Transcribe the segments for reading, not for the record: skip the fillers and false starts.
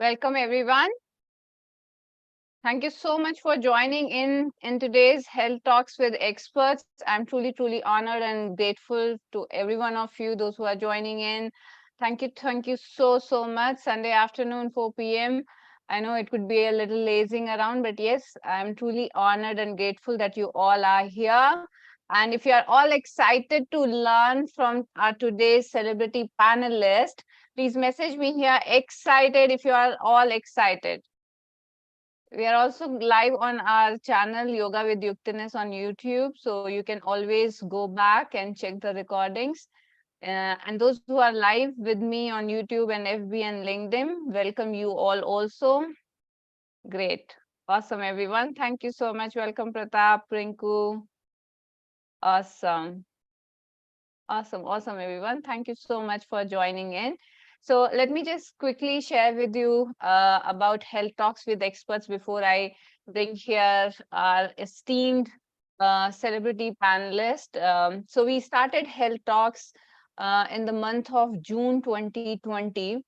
Welcome everyone. Thank you so much for joining in today's Health Talks with Experts. I'm truly honored and grateful to every one of you, those who are joining in. Thank you so much. Sunday afternoon, 4 p.m. I know it could be a little lazing around, but yes, I'm truly honored and grateful that you all are here. And if you are all excited to learn from our today's celebrity panelist, please message me here excited if you are all excited. We are also live on our channel Yoga with Yuktiness on YouTube, so you can always go back and check the recordings. And those who are live with me on YouTube and FB and LinkedIn, welcome you all also. Great. Awesome, everyone. Thank you so much. Welcome, Pratap, Rinku. Awesome. Awesome, everyone. Thank you so much for joining in. So let me just quickly share with you about Health Talks with Experts before I bring here our esteemed celebrity panelist. So we started Health Talks in the month of June 2020.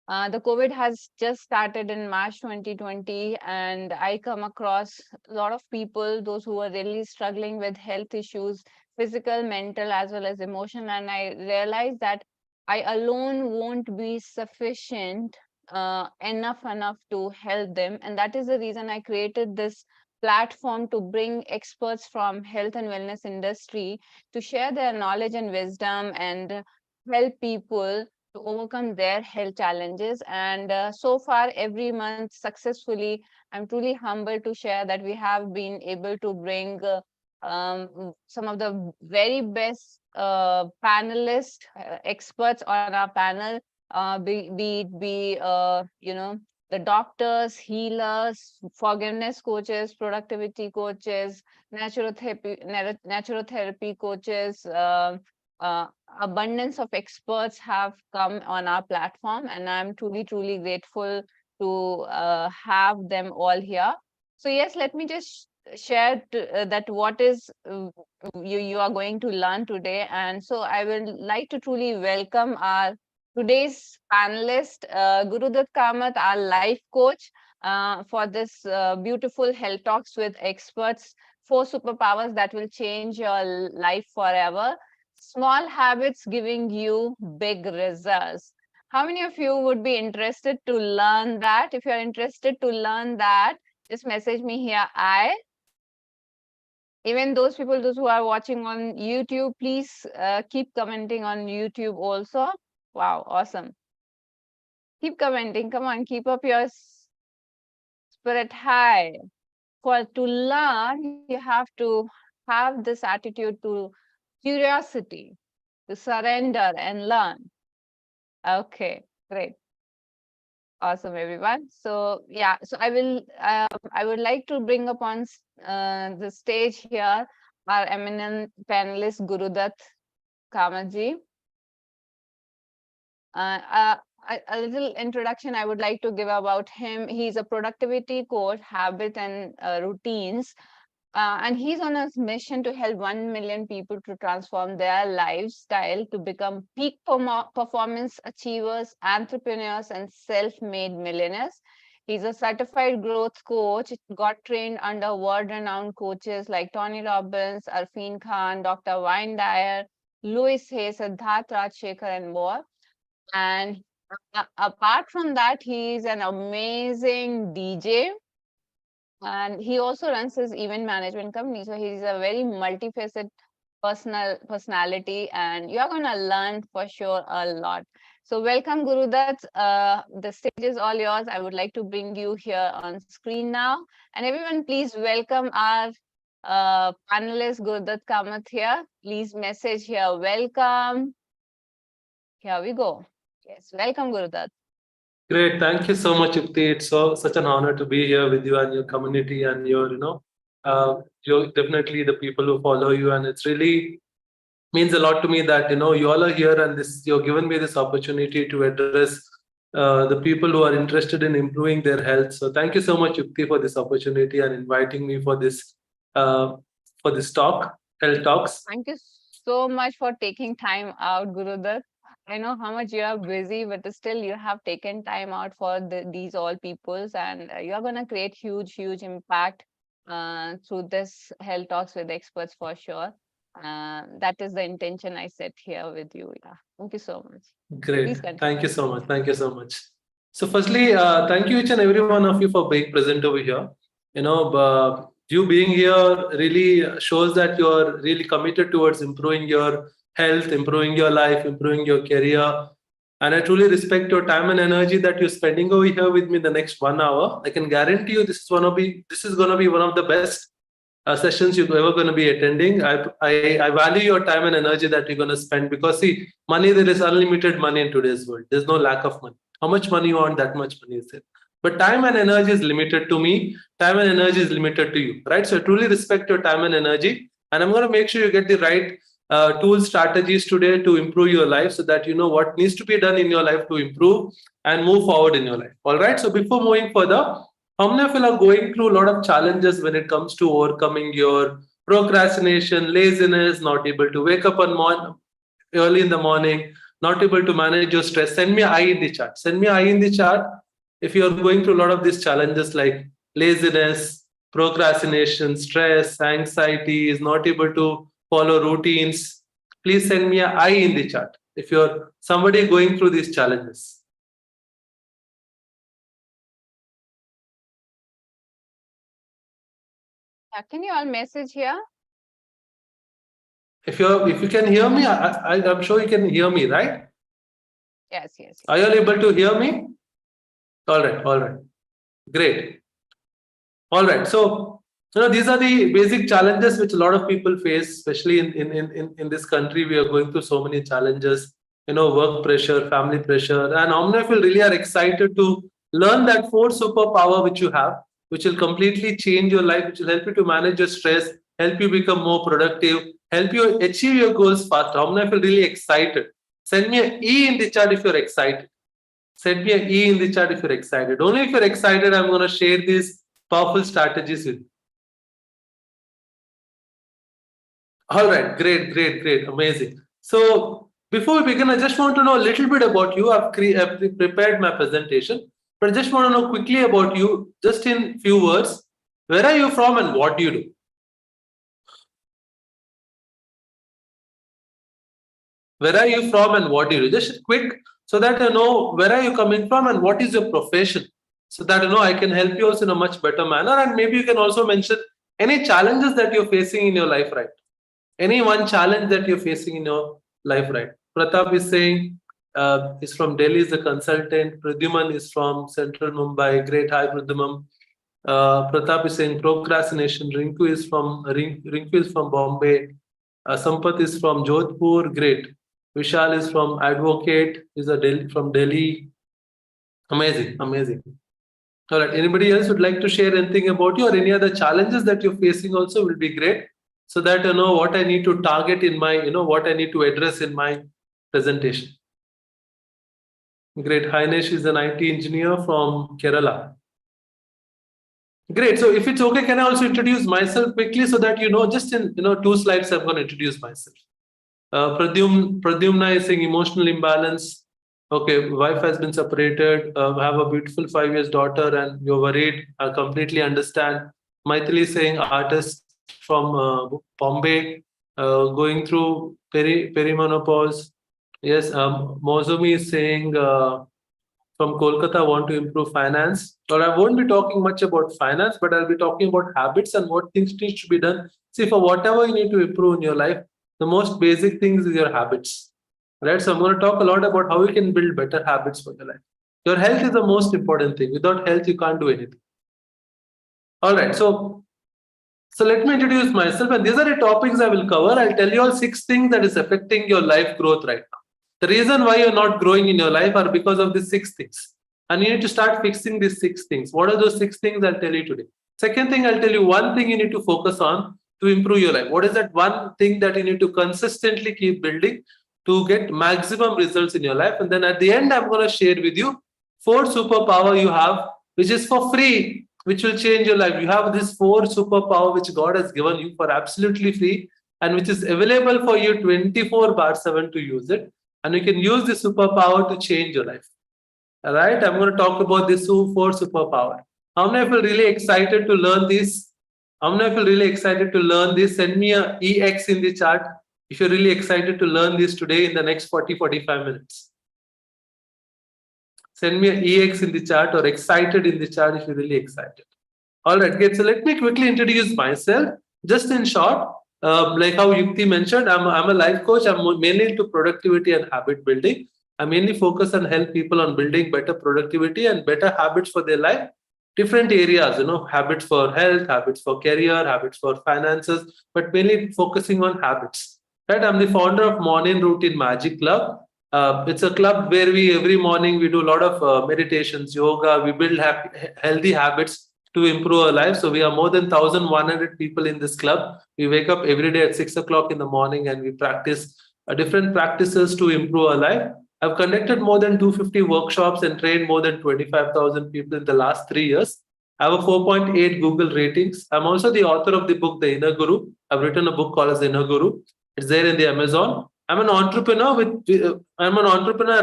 The COVID has just started in March 2020, and I come across a lot of people, those who are really struggling with health issues, physical, mental, as well as emotional. And I realized that I alone won't be sufficient enough to help them. And that is the reason I created this platform to bring experts from health and wellness industry to share their knowledge and wisdom and help people to overcome their health challenges. And so far, every month successfully, I'm truly humbled to share that we have been able to bring some of the very best panelists, experts on our panel, the doctors, healers, forgiveness coaches, productivity coaches, natural therapy coaches, abundance of experts have come on our platform, and I'm truly grateful to have them all here. So yes, let me just share that what is you are going to learn today. And so I would like to truly welcome our today's panelist, Gurudat Kamath, our life coach, for this beautiful Health Talks with Experts, 4 superpowers that will change your life forever. Small habits giving you big results. How many of you would be interested to learn that? If you're interested to learn that, just message me here. Even those people, those who are watching on YouTube, please keep commenting on YouTube also. Wow, awesome. Keep commenting. Come on, keep up your spirit high. To learn, you have to have this attitude to curiosity, to surrender and learn. Okay, great. Awesome, everyone. So yeah, so I would like to bring up on the stage here our eminent panelist Gurudat Kamath. A little introduction I would like to give about him. He's a productivity coach, habit and routines. And he's on a mission to help 1 million people to transform their lifestyle to become peak performance achievers, entrepreneurs, and self-made millionaires. He's a certified growth coach, got trained under world-renowned coaches like Tony Robbins, Arfeen Khan, Dr. Wayne Dyer, Louis Hay, Siddharth Rajshekhar, and more. And apart from that, he's an amazing DJ. And he also runs his event management company. So he's a very multifaceted personality, and you're going to learn for sure a lot. So welcome, Gurudat. The stage is all yours. I would like to bring you here on screen now. And everyone, please welcome our panelist, Gurudat Kamath here. Please message here, welcome. Here we go. Yes, welcome, Gurudat. Great, thank you so much, Yukti. It's such an honor to be here with you and your community and you're definitely the people who follow you, and it's really means a lot to me that you all are here and you're given me this opportunity to address the people who are interested in improving their health. So thank you so much, Yukti, for this opportunity and inviting me for this talk, Health Talks. Thank you so much for taking time out, Gurudat. I know how much you are busy, but still you have taken time out for these all peoples, and you are gonna create huge impact through this health talks with experts for sure. That is the intention I set here with you. Yeah, thank you so much. Please Great. Thank continue. you so much. Thank you so much. So, firstly, thank you each and every one of you for being present over here. You being here really shows that you're really committed towards improving your health, improving your life, improving your career. And I truly respect your time and energy that you're spending over here with me the next 1 hour. I can guarantee you this is gonna be one of the best sessions you're ever going to be attending. I value your time and energy that you're going to spend, because see, money, there is unlimited money in today's world. There's no lack of money. How much money you want, that much money is there. But time and energy is limited to me. Time and energy is limited to you, right? So I truly respect your time and energy, and I'm going to make sure you get the right tools, strategies today to improve your life, so that you know what needs to be done in your life to improve and move forward in your life. All right. So before moving further, how many of you are going through a lot of challenges when it comes to overcoming your procrastination, laziness, not able to wake up early in the morning, not able to manage your stress? Send me I in the chat. Send me I in the chat if you are going through a lot of these challenges like laziness, procrastination, stress, anxiety, is not able to follow routines. Please send me a I in the chat if you're somebody going through these challenges. Yeah, can you all message here? If you can hear me, I'm sure you can hear me, right? Yes. Are you all able to hear me? All right. Great. All right. So, these are the basic challenges which a lot of people face, especially in this country. We are going through so many challenges, work pressure, family pressure. And how many of you really are excited to learn that fourth superpower which you have, which will completely change your life, which will help you to manage your stress, help you become more productive, help you achieve your goals faster? How many of you are really excited? Send me an E in the chat if you're excited. Send me an E in the chat if you're excited. Only if you're excited, I'm going to share these powerful strategies with you. All right, great, amazing. So before we begin, I just want to know a little bit about you. I've prepared my presentation, but I just want to know quickly about you, just in few words. Where are you from and what do you do? Where are you from and what do you do? Just quick, so that I know where are you coming from and what is your profession, so that I can help you also in a much better manner. And maybe you can also mention any challenges that you're facing in your life, right? Any one challenge that you're facing in your life, right? Pratap is saying is from Delhi, is a consultant. Pradyuman is from Central Mumbai. Great, hi Pradyuman. Pratap is saying procrastination. Rinku is from Bombay. Sampath is from Jodhpur. Great. Vishal is from Advocate. From Delhi. Amazing. All right. Anybody else would like to share anything about you or any other challenges that you're facing? Also, will be great, so that I know what I need to target in my, what I need to address in my presentation. Great. Hainesh is an IT engineer from Kerala. Great. So if it's okay, can I also introduce myself quickly, so that just in 2 slides, I'm going to introduce myself. Pradyumna is saying emotional imbalance. Okay, wife has been separated. Have a beautiful 5 years daughter, and you're worried. I completely understand. Maithili is saying artist from Bombay, going through perimenopause. Yes, Mozumi is saying from Kolkata, want to improve finance. Or I won't be talking much about finance, but I'll be talking about habits and what things need to be done. See, for whatever you need to improve in your life, the most basic things is your habits, right? So I'm going to talk a lot about how you can build better habits for your life. Your health is the most important thing. Without health, you can't do anything. All right. So let me introduce myself, and these are the topics I will cover. I'll tell you all 6 things that is affecting your life growth right now. The reason why you're not growing in your life are because of these 6 things. And you need to start fixing these 6 things. What are those 6 things? I'll tell you today. Second thing, I'll tell you one thing you need to focus on to improve your life. What is that one thing that you need to consistently keep building to get maximum results in your life? And then at the end, I'm going to share with you 4 superpower you have, which is for free, which will change your life. You have this 4 superpower which God has given you for absolutely free, and which is available for you 24/7 to use it. and you can use this superpower to change your life. All right, I'm going to talk about this four superpower. How many of you are really excited to learn this? How many of you are really excited to learn this? Send me a EX in the chat if you're really excited to learn this today in the next 40-45 minutes. Send me an EX in the chat or excited in the chat if you're really excited. All right, good. So let me quickly introduce myself. Just in short, like how Yukti mentioned, I'm a life coach. I'm mainly into productivity and habit building. I mainly focus and help people on building better productivity and better habits for their life. Different areas, habits for health, habits for career, habits for finances, but mainly focusing on habits. Right? I'm the founder of Morning Routine Magic Club. It's a club where we every morning we do a lot of meditations, yoga. We build healthy habits to improve our lives. So we are more than 1,100 people in this club. We wake up every day at 6 o'clock in the morning and we practice different practices to improve our life. I've conducted more than 250 workshops and trained more than 25,000 people in the last 3 years. I have a 4.8 Google ratings. I'm also the author of the book, The Inner Guru. I've written a book called as The Inner Guru. It's there in the Amazon. I'm an entrepreneur. I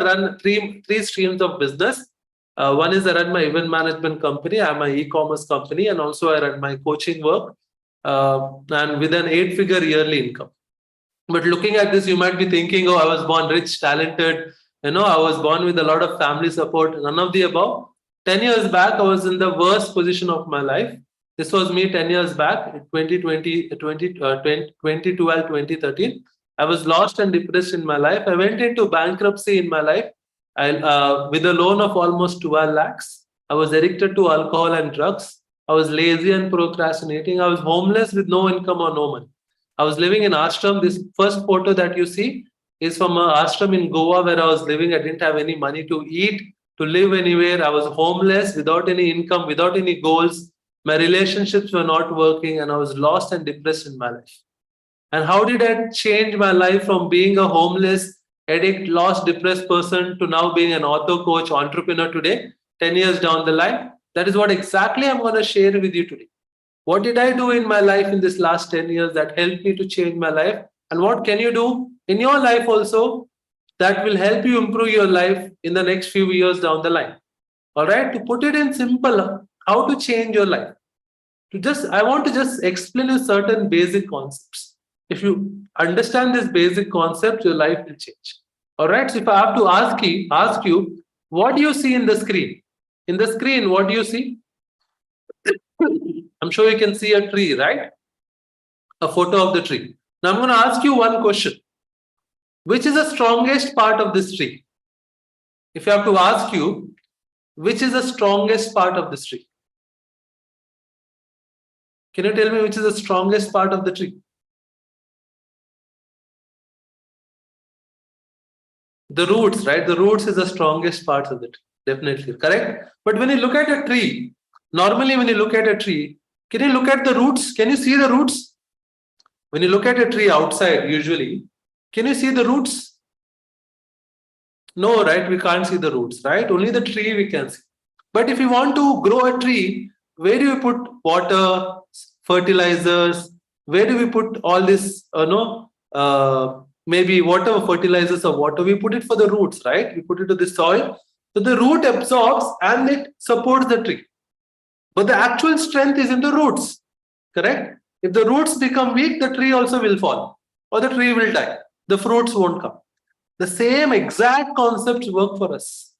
run three streams of business. One is I run my event management company. I'm an e-commerce company, and also I run my coaching work, and with an eight-figure yearly income. But looking at this, you might be thinking, "Oh, I was born rich, talented. I was born with a lot of family support." None of the above. 10 years back, I was in the worst position of my life. This was me 10 years back, 2012, 2013. I was lost and depressed in my life. I went into bankruptcy in my life. With a loan of almost 12 lakhs. I was addicted to alcohol and drugs. I was lazy and procrastinating. I was homeless with no income or no money. I was living in ashram. This first photo that you see is from an ashram in Goa where I was living. I didn't have any money to eat, to live anywhere. I was homeless, without any income, without any goals. My relationships were not working, and I was lost and depressed in my life. And how did I change my life from being a homeless, addict, lost, depressed person to now being an author, coach, entrepreneur today, 10 years down the line? That is what exactly I'm going to share with you today. What did I do in my life in this last 10 years that helped me to change my life? And what can you do in your life also that will help you improve your life in the next few years down the line? All right, to put it in simple, how to change your life. I want to just explain you certain basic concepts. If you understand this basic concept, your life will change. All right, so if I have to ask you, what do you see in the screen? In the screen, what do you see? I'm sure you can see a tree, right? A photo of the tree. Now I'm going to ask you one question. Which is the strongest part of this tree? If you have to ask you, which is the strongest part of this tree? Can you tell me which is the strongest part of the tree? The roots, right? The roots is the strongest part of it. Definitely correct. But when you look at a tree, normally when you look at a tree, can you look at the roots? Can you see the roots? When you look at a tree outside, usually, can you see the roots? No, right? We can't see the roots, right? Only the tree we can see. But if you want to grow a tree, where do you put water, fertilizers? Where do we put all this? Maybe whatever fertilizers or water, we put it for the roots, right? We put it to the soil. So the root absorbs and it supports the tree. But the actual strength is in the roots, correct? If the roots become weak, the tree also will fall or the tree will die. The fruits won't come. The same exact concepts work for us.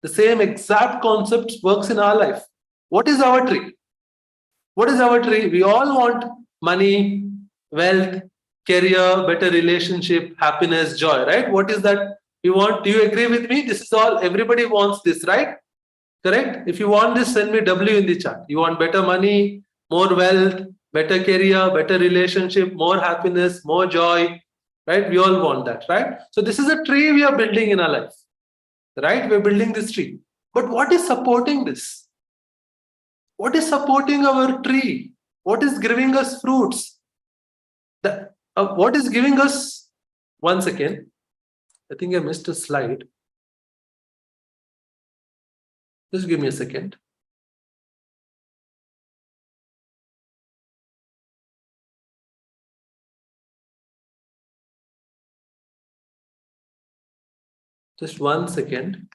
The same exact concepts works in our life. What is our tree? What is our tree? We all want money, wealth, career, better relationship, happiness, joy, right? What is that we want? Do you agree with me? This is all, everybody wants this, right? Correct? If you want this, send me W in the chat. You want better money, more wealth, better career, better relationship, more happiness, more joy, right? We all want that, right? So this is a tree we are building in our life, right? We're building this tree. But what is supporting this? What is supporting our tree? What is giving us fruits? What is giving us? One second. I think I missed a slide. Just give me a second. Just 1 second.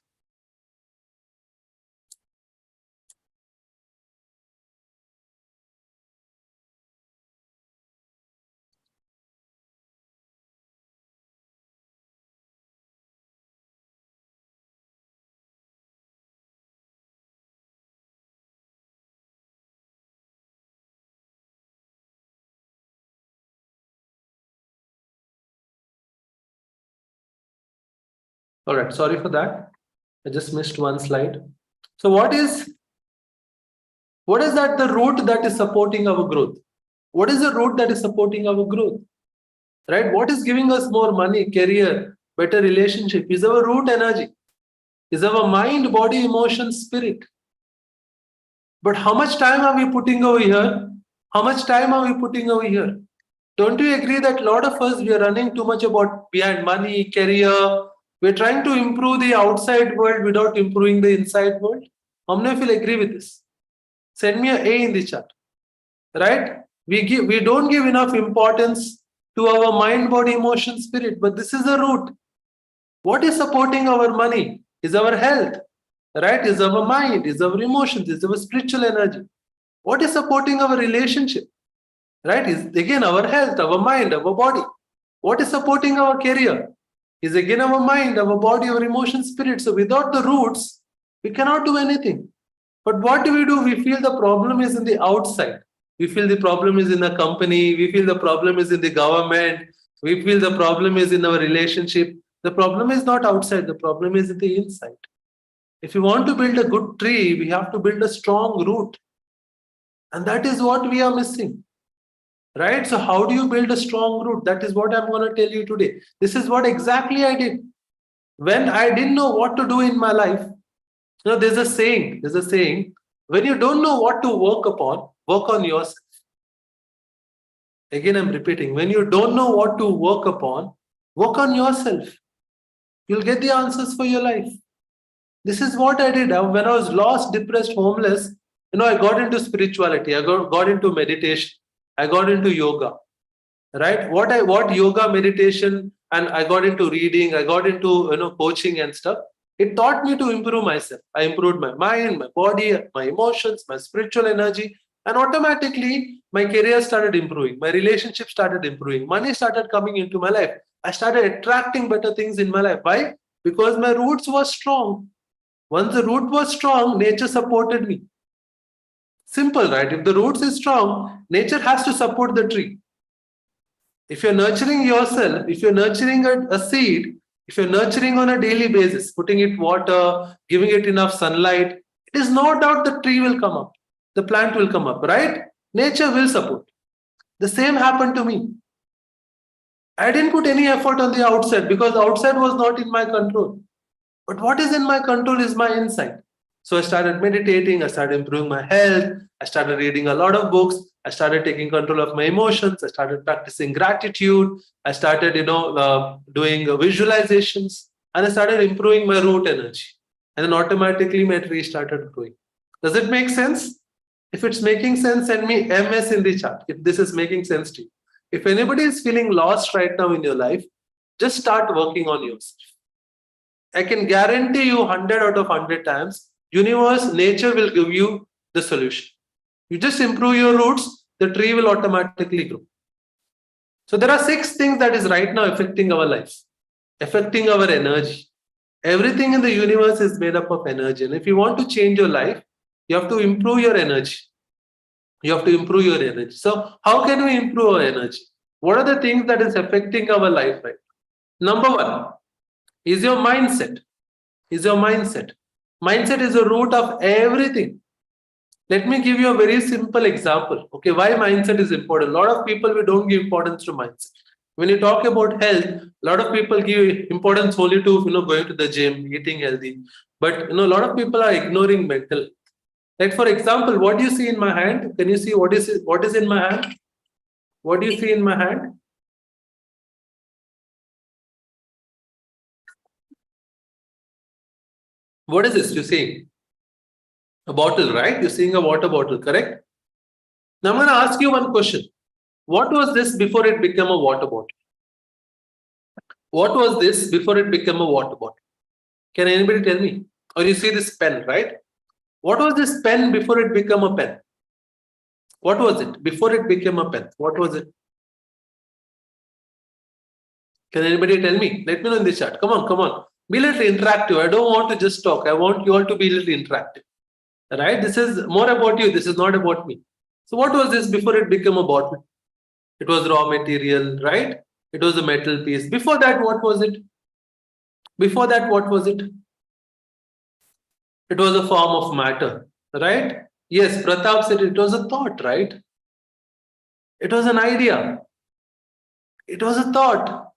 All right, sorry for that. I just missed one slide. So what is that the root that is supporting our growth? What is the root that is supporting our growth? Right? What is giving us more money, career, better relationship? Is our root energy? Is our mind, body, emotion, spirit? But how much time are we putting over here? How much time are we putting over here? Don't you agree that a lot of us, we are running too much about behind money, career? We're trying to improve the outside world without improving the inside world. How many of you will agree with this? Send me an A in the chat. Right? We don't give enough importance to our mind, body, emotion, spirit. But this is the root. What is supporting our money? Is our health, right? Is our mind, is our emotions, is our spiritual energy. What is supporting our relationship? Right? Is again our health, our mind, our body. What is supporting our career? Is again our mind, our body, our emotion, spirit. So without the roots, we cannot do anything. But what do? We feel the problem is in the outside. We feel the problem is in the company. We feel the problem is in the government. We feel the problem is in our relationship. The problem is not outside. The problem is in the inside. If you want to build a good tree, we have to build a strong root. And that is what we are missing. Right? So how do you build a strong root? That is what I'm going to tell you today. This is what exactly I did. When I didn't know what to do in my life, there's a saying, when you don't know what to work upon, work on yourself. Again, I'm repeating, when you don't know what to work upon, work on yourself. You'll get the answers for your life. This is what I did. When I was lost, depressed, homeless, I got into spirituality. I got into meditation. I got into yoga. Right? What yoga, meditation, and I got into reading. I got into coaching and stuff. It taught me to improve myself. I improved my mind, my body, my emotions, my spiritual energy, and automatically my career started improving. My relationship started improving. Money started coming into my life. I started attracting better things in my life. Why? Because my roots were strong. Once the root was strong, nature supported me. Simple, right? If the roots is strong, nature has to support the tree. If you're nurturing yourself, if you're nurturing a seed, if you're nurturing on a daily basis, putting it water, giving it enough sunlight, it is no doubt the tree will come up. The plant will come up, right? Nature will support. The same happened to me. I didn't put any effort on the outside because the outside was not in my control. But what is in my control is my inside. So I started meditating, I started improving my health, I started reading a lot of books, I started taking control of my emotions, I started practicing gratitude, I started, doing visualizations, and I started improving my root energy. And then automatically my tree started growing. Does it make sense? If it's making sense, send me MS in the chat if this is making sense to you. If anybody is feeling lost right now in your life, just start working on yourself. I can guarantee you 100 out of 100 times, universe, nature will give you the solution. You just improve your roots, the tree will automatically grow. So there are 6 things that is right now affecting our lives, affecting our energy. Everything in the universe is made up of energy. And if you want to change your life, you have to improve your energy. You have to improve your energy. So how can we improve our energy? What are the things that is affecting our life right now? Number 1 is your mindset. Mindset is the root of everything. Let me give you a very simple example. Okay, why mindset is important? A lot of people, we don't give importance to mindset. When you talk about health, a lot of people give importance only to going to the gym, eating healthy. But a lot of people are ignoring mental. Like for example, what do you see in my hand? Can you see what is in my hand? What do you see in my hand? What is this? You see a bottle, right? You're seeing a water bottle, correct? Now I'm going to ask you one question. What was this before it became a water bottle? What was this before it became a water bottle? Can anybody tell me? Or you see this pen, right? What was this pen before it became a pen? What was it before it became a pen? What was it? Can anybody tell me? Let me know in the chat. Come on, come on. Be a little interactive. I don't want to just talk. I want you all to be a little interactive. Right? This is more about you. This is not about me. So what was this before it became a bottle? It was raw material, right? It was a metal piece. Before that, what was it? Before that, what was it? It was a form of matter, right? Yes, Pratap said it was a thought, right? It was an idea. It was a thought.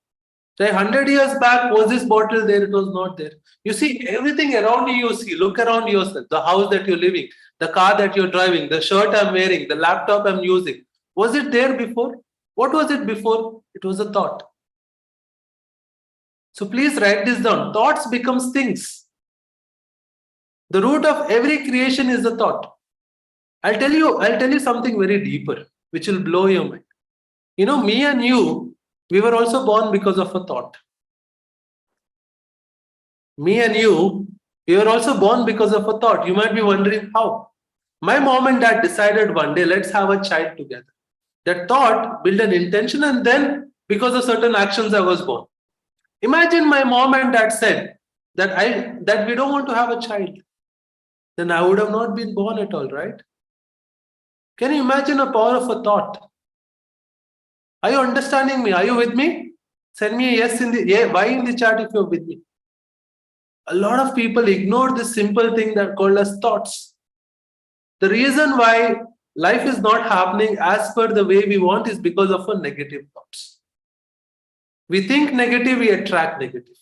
Right? 100 years back, was this bottle there? It was not there. You see, everything around you, you see, look around yourself, the house that you're living, the car that you're driving, the shirt I'm wearing, the laptop I'm using. Was it there before? What was it before? It was a thought. So please write this down. Thoughts becomes things. The root of every creation is a thought. I'll tell you something very deeper, which will blow your mind. You know, me and you, we were also born because of a thought. Me and you, we were also born because of a thought. You might be wondering how. My mom and dad decided one day, let's have a child together. That thought built an intention, and then because of certain actions, I was born. Imagine my mom and dad said that we don't want to have a child. Then I would have not been born at all, right? Can you imagine the power of a thought? Are you understanding me? Are you with me? Send me a yes in the why in the chat if you're with me. A lot of people ignore this simple thing that called as thoughts. The reason why life is not happening as per the way we want is because of our negative thoughts. We think negative, we attract negative.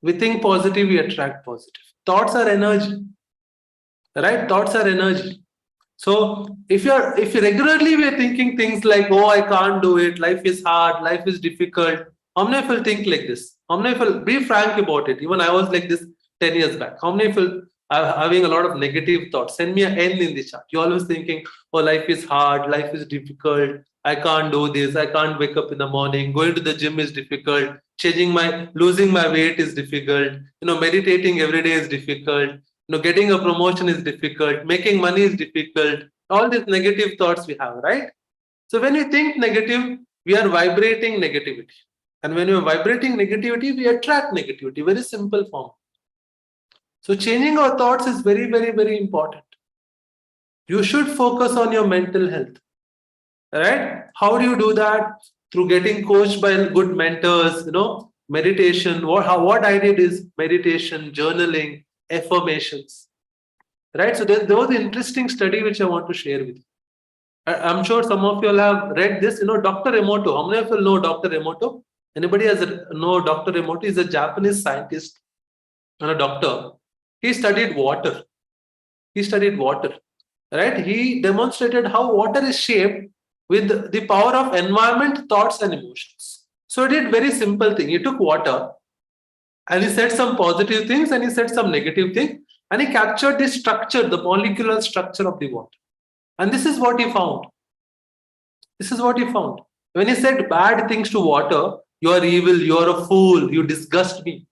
We think positive, we attract positive. Thoughts are energy, right? Thoughts are energy. So if you regularly we are thinking things like, oh, I can't do it, life is hard, life is difficult. How many of you think like this? How many of you be frank about it? Even I was like this 10 years back. How many of you are having a lot of negative thoughts? Send me an N in the chat. You're always thinking, oh, life is hard, life is difficult, I can't do this, I can't wake up in the morning, going to the gym is difficult, losing my weight is difficult, meditating every day is difficult, getting a promotion is difficult, making money is difficult. All these negative thoughts we have, right? So when we think negative, we are vibrating negativity. And when we are vibrating negativity, we attract negativity. Very simple form. So changing our thoughts is very, very, very important. You should focus on your mental health. Right? How do you do that? Through getting coached by good mentors, meditation. What I did is meditation, journaling, affirmations, right? So there was an interesting study which I want to share with you. I'm sure some of you all have read this. Dr. Emoto. How many of you know Dr. Emoto? Anybody know Dr. Emoto? Is a Japanese scientist and a doctor. He studied water. Right? He demonstrated how water is shaped with the power of environment, thoughts, and emotions. So he did very simple thing. He took water and he said some positive things and he said some negative things, and he captured the structure, the molecular structure of the water. And this is what he found. When he said bad things to water, you are evil, you are a fool, you disgust me.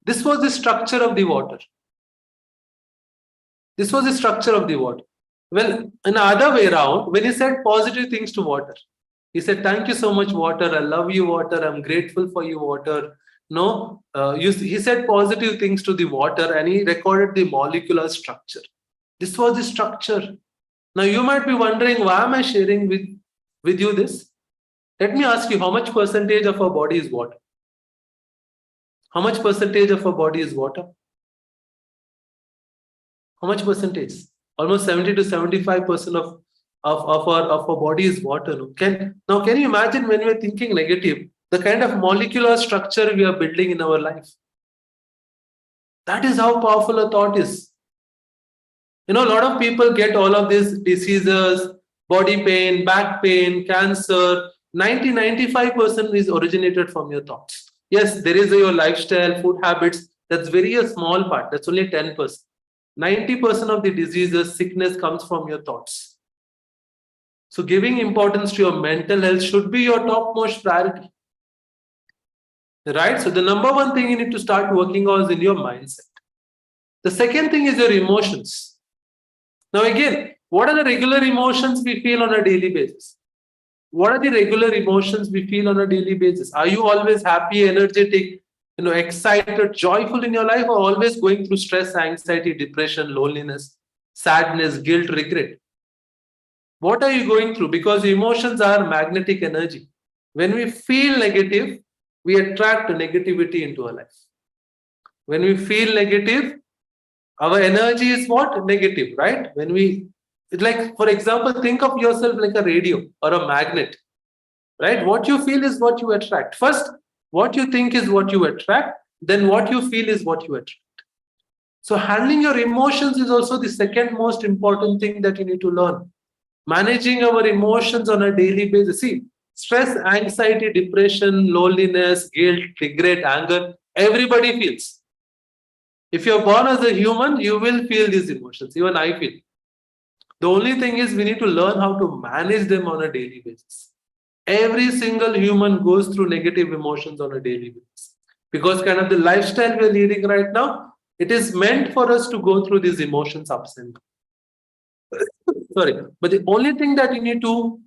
This was the structure of the water. Well, in the other way around, when he said positive things to water, he said, thank you so much, water. I love you, water. I'm grateful for you, water. He said positive things to the water and he recorded the molecular structure. This was the structure. Now you might be wondering, why am I sharing with you this? Let me ask you, how much percentage of our body is water? How much percentage of our body is water? How much percentage? Almost 70 to 75% of our body is water. Can you imagine when we're thinking negative, the kind of molecular structure we are building in our life? That is how powerful a thought is. A lot of people get all of these diseases, body pain, back pain, cancer. 95% is originated from your thoughts. Yes, there is your lifestyle, food habits. That's very a small part. That's only 10%. 90% of the diseases, sickness comes from your thoughts. So giving importance to your mental health should be your topmost priority. Right? So the number one thing you need to start working on is in your mindset. The second thing is your emotions. Now, again, what are the regular emotions we feel on a daily basis? What are the regular emotions we feel on a daily basis? Are you always happy, energetic, excited, joyful in your life, or always going through stress, anxiety, depression, loneliness, sadness, guilt, regret? What are you going through? Because emotions are magnetic energy. When we feel negative, we attract negativity into our life. When we feel negative, our energy is what? Negative, right? When we, it's like, for example, think of yourself like a radio or a magnet, right? What you feel is what you attract. First, what you think is what you attract, then what you feel is what you attract. So, handling your emotions is also the second most important thing that you need to learn. Managing our emotions on a daily basis. See, stress, anxiety, depression, loneliness, guilt, regret, anger, everybody feels. If you're born as a human, you will feel these emotions. Even I feel. The only thing is we need to learn how to manage them on a daily basis. Every single human goes through negative emotions on a daily basis. Because kind of the lifestyle we're leading right now, it is meant for us to go through these emotions ups and downs. Sorry. But the only thing that you need to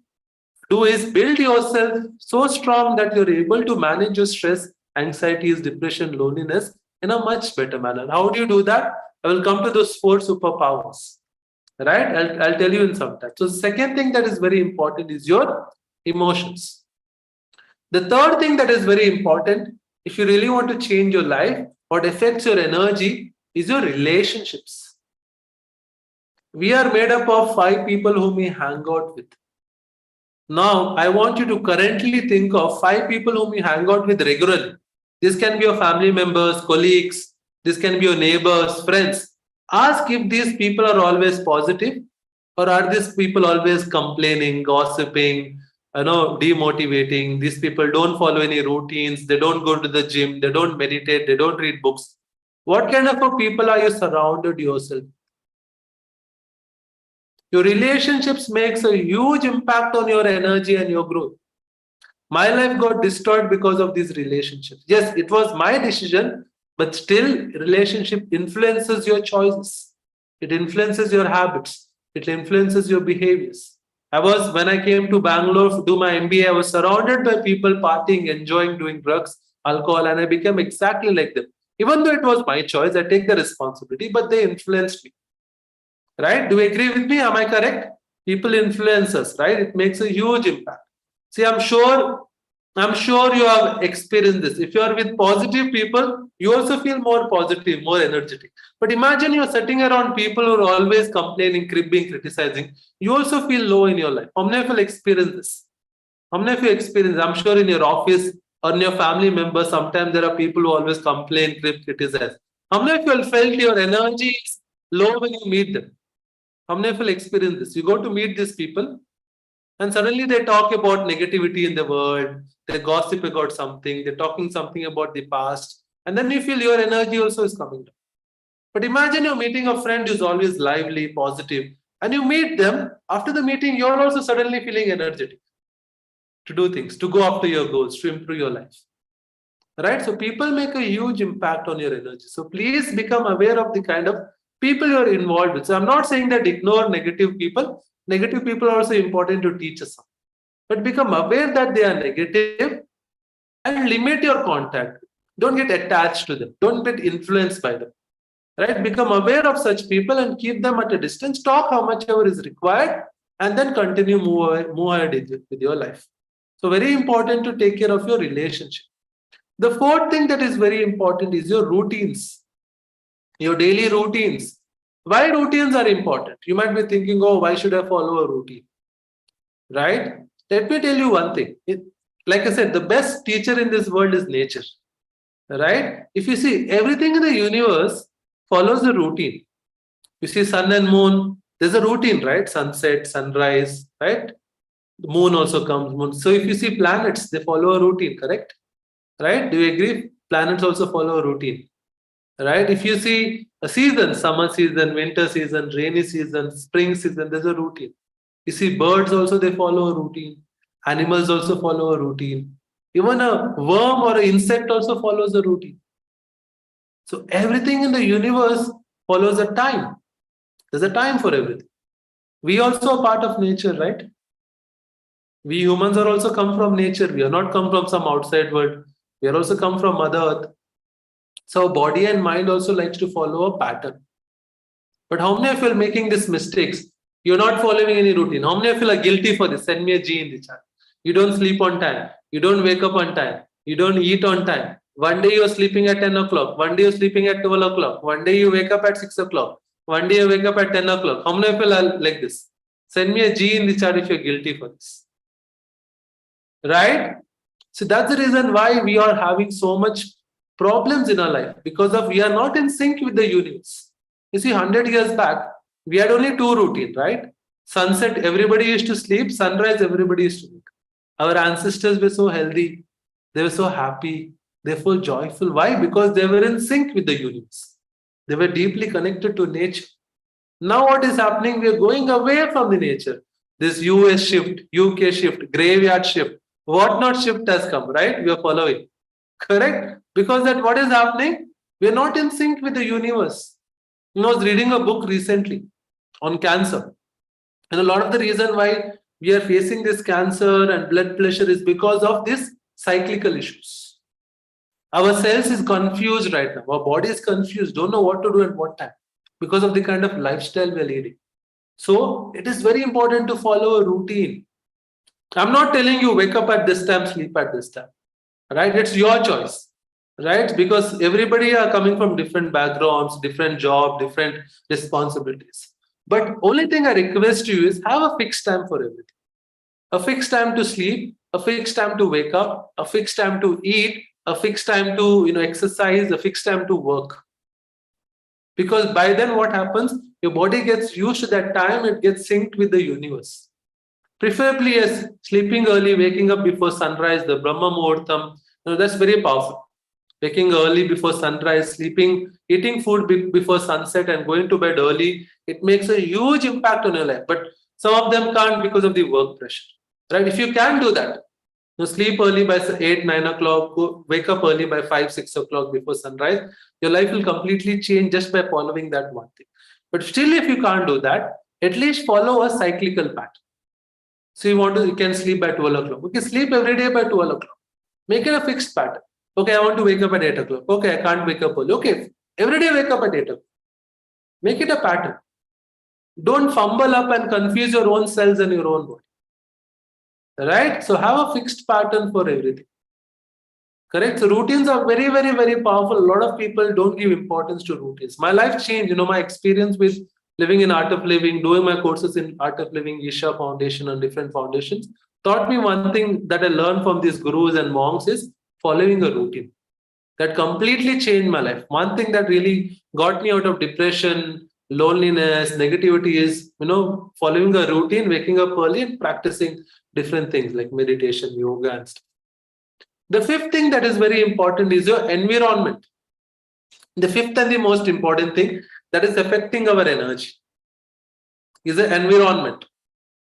do is build yourself so strong that you're able to manage your stress, anxieties, depression, loneliness in a much better manner. How do you do that? I will come to those four superpowers. Right? I'll tell you in some time. So, the second thing that is very important is your emotions. The third thing that is very important, if you really want to change your life, what affects your energy is your relationships. We are made up of 5 people whom we hang out with. Now, I want you to currently think of 5 people whom you hang out with regularly. This can be your family members, colleagues, this can be your neighbors, friends. Ask if these people are always positive or are these people always complaining, gossiping, demotivating. These people don't follow any routines, they don't go to the gym, they don't meditate, they don't read books. What kind of a people are you surrounded yourself? Your relationships makes a huge impact on your energy and your growth. My life got destroyed because of these relationships. Yes, it was my decision, but still, relationship influences your choices. It influences your habits. It influences your behaviors. When I came to Bangalore to do my MBA, I was surrounded by people partying, enjoying, doing drugs, alcohol, and I became exactly like them. Even though it was my choice, I take the responsibility, but they influenced me. Right? Do you agree with me? Am I correct? People influence us, right? It makes a huge impact. See, I'm sure you have experienced this. If you are with positive people, you also feel more positive, more energetic. But imagine you're sitting around people who are always complaining, cribbing, criticizing. You also feel low in your life. How many of you experience this? How many of you experience? I'm sure in your office or in your family members, sometimes there are people who always complain, crib, criticize. How many of you felt your energy is low when you meet them? How many of you experience this? You go to meet these people and suddenly they talk about negativity in the world, they gossip about something, they're talking something about the past, and then you feel your energy also is coming down. But imagine you're meeting a friend who's always lively, positive, and you meet them. After the meeting, you're also suddenly feeling energetic to do things, to go after your goals, to improve your life. Right? So people make a huge impact on your energy. So please become aware of the kind of people you're involved with. So I'm not saying that ignore negative people. Negative people are also important to teach us. But become aware that they are negative and limit your contact. Don't get attached to them. Don't get influenced by them. Right? Become aware of such people and keep them at a distance. Talk how much ever is required and then continue move ahead with your life. So very important to take care of your relationship. The fourth thing that is very important is your routines, your daily routines. Why routines are important? You might be thinking, oh, why should I follow a routine? Right? Let me tell you one thing. Like I said, the best teacher in this world is nature. Right? If you see, everything in the universe follows a routine. You see, sun and moon, there's a routine, right? Sunset, sunrise, right? The moon also comes. Moon. So if you see planets, they follow a routine, correct? Right? Do you agree? Planets also follow a routine, right? If you see a season, summer season, winter season, rainy season, spring season, there's a routine. You see birds also, they follow a routine. Animals also follow a routine. Even a worm or an insect also follows a routine. So everything in the universe follows a time. There's a time for everything. We also are part of nature, right? We humans are also come from nature. We are not come from some outside world. We are also come from Mother Earth. So body and mind also likes to follow a pattern. But how many of you are making these mistakes? You're not following any routine. How many of you are guilty for this? Send me a G in the chat. You don't sleep on time. You don't wake up on time. You don't eat on time. One day you're sleeping at 10 o'clock. One day you're sleeping at 12 o'clock. One day you wake up at 6 o'clock. One day you wake up at 10 o'clock. How many of you are like this? Send me a G in the chat if you're guilty for this. Right? So that's the reason why we are having so much problems in our life, because of we are not in sync with the universe. You see, 100 years back, we had only two routines, right? Sunset, everybody used to sleep. Sunrise, everybody used to wake. Our ancestors were so healthy. They were so happy. They were joyful. Why? Because they were in sync with the universe. They were deeply connected to nature. Now what is happening? We are going away from the nature. This US shift, UK shift, graveyard shift, whatnot shift has come, right? We are following. Correct? Because that what is happening? We are not in sync with the universe. I was reading a book recently on cancer. And a lot of the reason why we are facing this cancer and blood pressure is because of these cyclical issues. Our cells is confused right now. Our body is confused, don't know what to do at what time because of the kind of lifestyle we are leading. So it is very important to follow a routine. I'm not telling you wake up at this time, sleep at this time. Right? It's your choice. Right? Because everybody are coming from different backgrounds, different job, different responsibilities. But only thing I request you is have a fixed time for everything. A fixed time to sleep, a fixed time to wake up, a fixed time to eat, a fixed time to exercise, a fixed time to work. Because by then what happens? Your body gets used to that time, it gets synced with the universe. Preferably as sleeping early, waking up before sunrise, the Brahma Muhurtam, that's very powerful. Waking early before sunrise, sleeping, eating food before sunset and going to bed early, it makes a huge impact on your life. But some of them can't because of the work pressure. Right? If you can do that, sleep early by 8, 9 o'clock, wake up early by 5, 6 o'clock before sunrise, your life will completely change just by following that one thing. But still, if you can't do that, at least follow a cyclical pattern. So you can sleep by 12 o'clock. Okay, sleep every day by 12 o'clock. Make it a fixed pattern. Okay, I want to wake up at 8 o'clock. Okay, I can't wake up early. Okay, every day wake up at 8 o'clock. Make it a pattern. Don't fumble up and confuse your own cells and your own body. Right? So have a fixed pattern for everything. Correct? So routines are very, very, very powerful. A lot of people don't give importance to routines. My life changed. My experience with living in Art of Living, doing my courses in Art of Living, Isha Foundation and different foundations, taught me one thing that I learned from these gurus and monks is following a routine. That completely changed my life. One thing that really got me out of depression, loneliness, negativity is, following a routine, waking up early and practicing different things like meditation, yoga and stuff. The fifth thing that is very important is your environment. The fifth and the most important thing that is affecting our energy is the environment.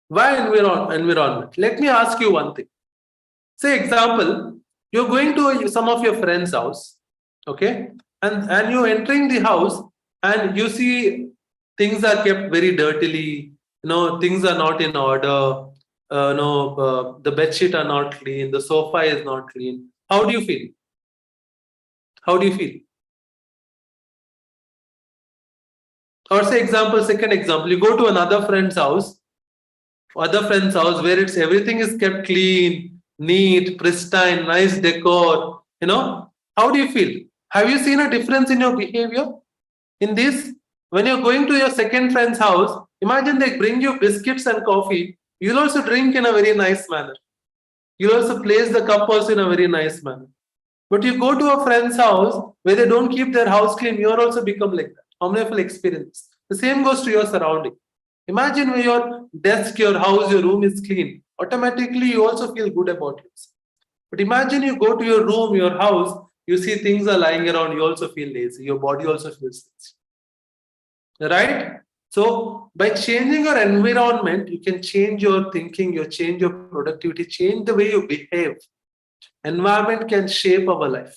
Why environment? Let me ask you one thing. Say example, you're going to some of your friends' house, okay? And you're entering the house and you see things are kept very dirtily, things are not in order, the bed sheet are not clean, the sofa is not clean. How do you feel? How do you feel? Or say second example, you go to another friend's house where everything is kept clean, neat, pristine, nice decor. How do you feel? Have you seen a difference in your behavior? In this, when you're going to your second friend's house, imagine they bring you biscuits and coffee. You'll also drink in a very nice manner. You'll also place the cup also in a very nice manner. But you go to a friend's house where they don't keep their house clean, you'll also become like that. How many of you experience? The same goes to your surrounding. Imagine when your desk, your house, your room is clean. Automatically, you also feel good about yourself. But imagine you go to your room, your house, you see things are lying around, you also feel lazy. Your body also feels lazy. Right? So, by changing your environment, you can change your thinking, you change your productivity, change the way you behave. Environment can shape our life.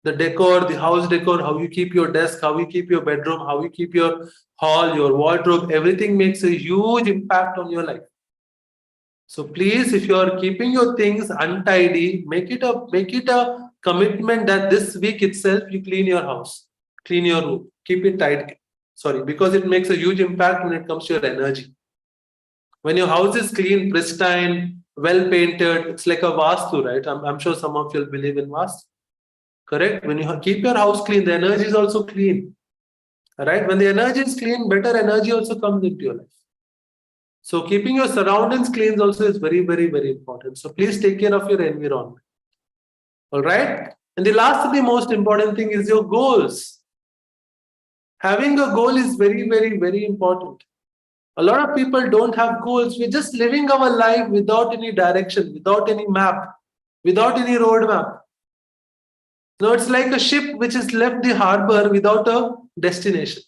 The decor, the house decor, how you keep your desk, how you keep your bedroom, how you keep your hall, your wardrobe, everything makes a huge impact on your life. So please, if you are keeping your things untidy, make it a commitment that this week itself you clean your house, clean your room, keep it tidy. Sorry, because it makes a huge impact when it comes to your energy. When your house is clean, pristine, well painted, it's like a vastu, right? I'm sure some of you will believe in vastu. Correct? When you keep your house clean, the energy is also clean. Right? When the energy is clean, better energy also comes into your life. So keeping your surroundings clean also is very, very, very important. So please take care of your environment. All right. And the last and the most important thing is your goals. Having a goal is very, very, very important. A lot of people don't have goals. We're just living our life without any direction, without any map, without any roadmap. Now it's like a ship which has left the harbor without a destination.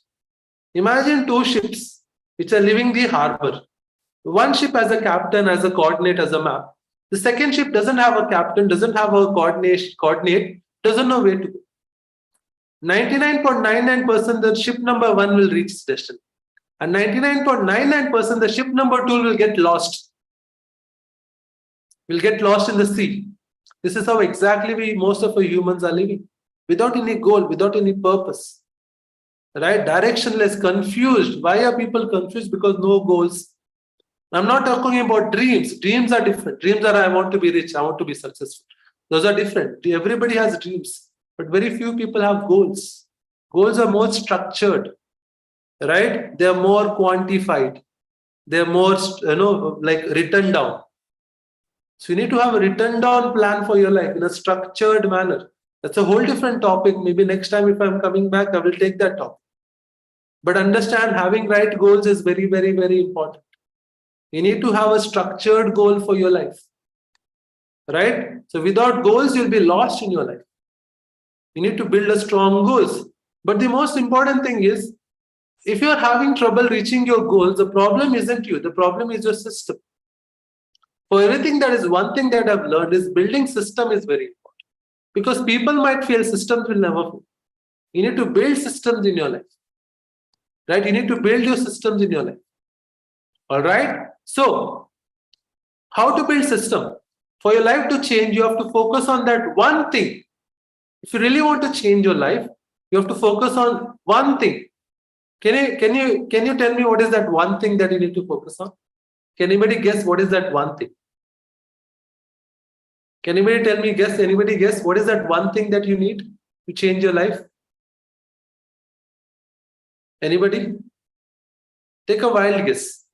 Imagine two ships which are leaving the harbor. One ship has a captain, has a coordinate, has a map. The second ship doesn't have a captain, doesn't have a coordinate, doesn't know where to go. 99.99% the ship number one will reach its destination. And 99.99% the ship number two will get lost. Will get lost in the sea. This is how exactly most of our humans are living. Without any goal, without any purpose. Right? Directionless, confused. Why are people confused? Because no goals. I'm not talking about dreams. Dreams are different. Dreams are I want to be rich, I want to be successful. Those are different. Everybody has dreams, but very few people have goals. Goals are more structured, right? They are more quantified. They are more, like written down. So you need to have a written down plan for your life in a structured manner. That's a whole different topic. Maybe next time if I'm coming back, I will take that topic. But understand having right goals is very, very, very important. You need to have a structured goal for your life. Right? So without goals, you'll be lost in your life. You need to build a strong goals. But the most important thing is, if you're having trouble reaching your goals, the problem isn't you. The problem is your system. For everything, that is one thing that I've learned is building system is very important. Because people might feel systems will never fail. You need to build systems in your life. Right? You need to build your systems in your life. All right? So, how to build system? For your life to change, you have to focus on that one thing. If you really want to change your life, you have to focus on one thing. Can you tell me what is that one thing that you need to focus on? Can anybody guess what is that one thing? Can anybody tell me, anybody guess what is that one thing that you need to change your life? Anybody? Take a wild guess.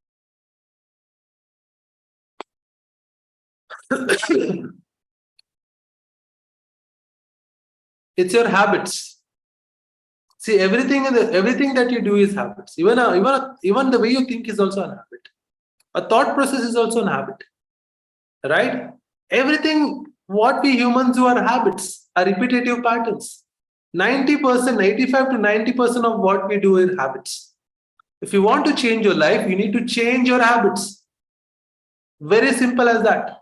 It's your habits. See, everything that you do is habits. Even the way you think is also an habit. A thought process is also an habit. Right? Everything what we humans do are habits, are repetitive patterns. 90%, 85 to 90% of what we do is habits. If you want to change your life, you need to change your habits. Very simple as that.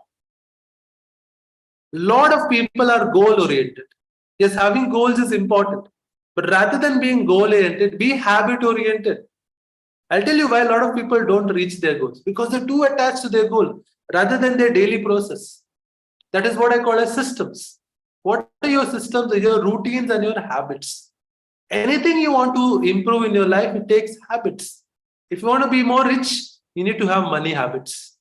Lot of people are goal oriented. Yes, having goals is important, but rather than being goal oriented, be habit oriented. I'll tell you why a lot of people don't reach their goals, because they're too attached to their goal rather than their daily process. That is what I call as systems. What are your systems? Your routines and your habits. Anything you want to improve in your life, it takes habits. If you want to be more rich, you need to have money habits.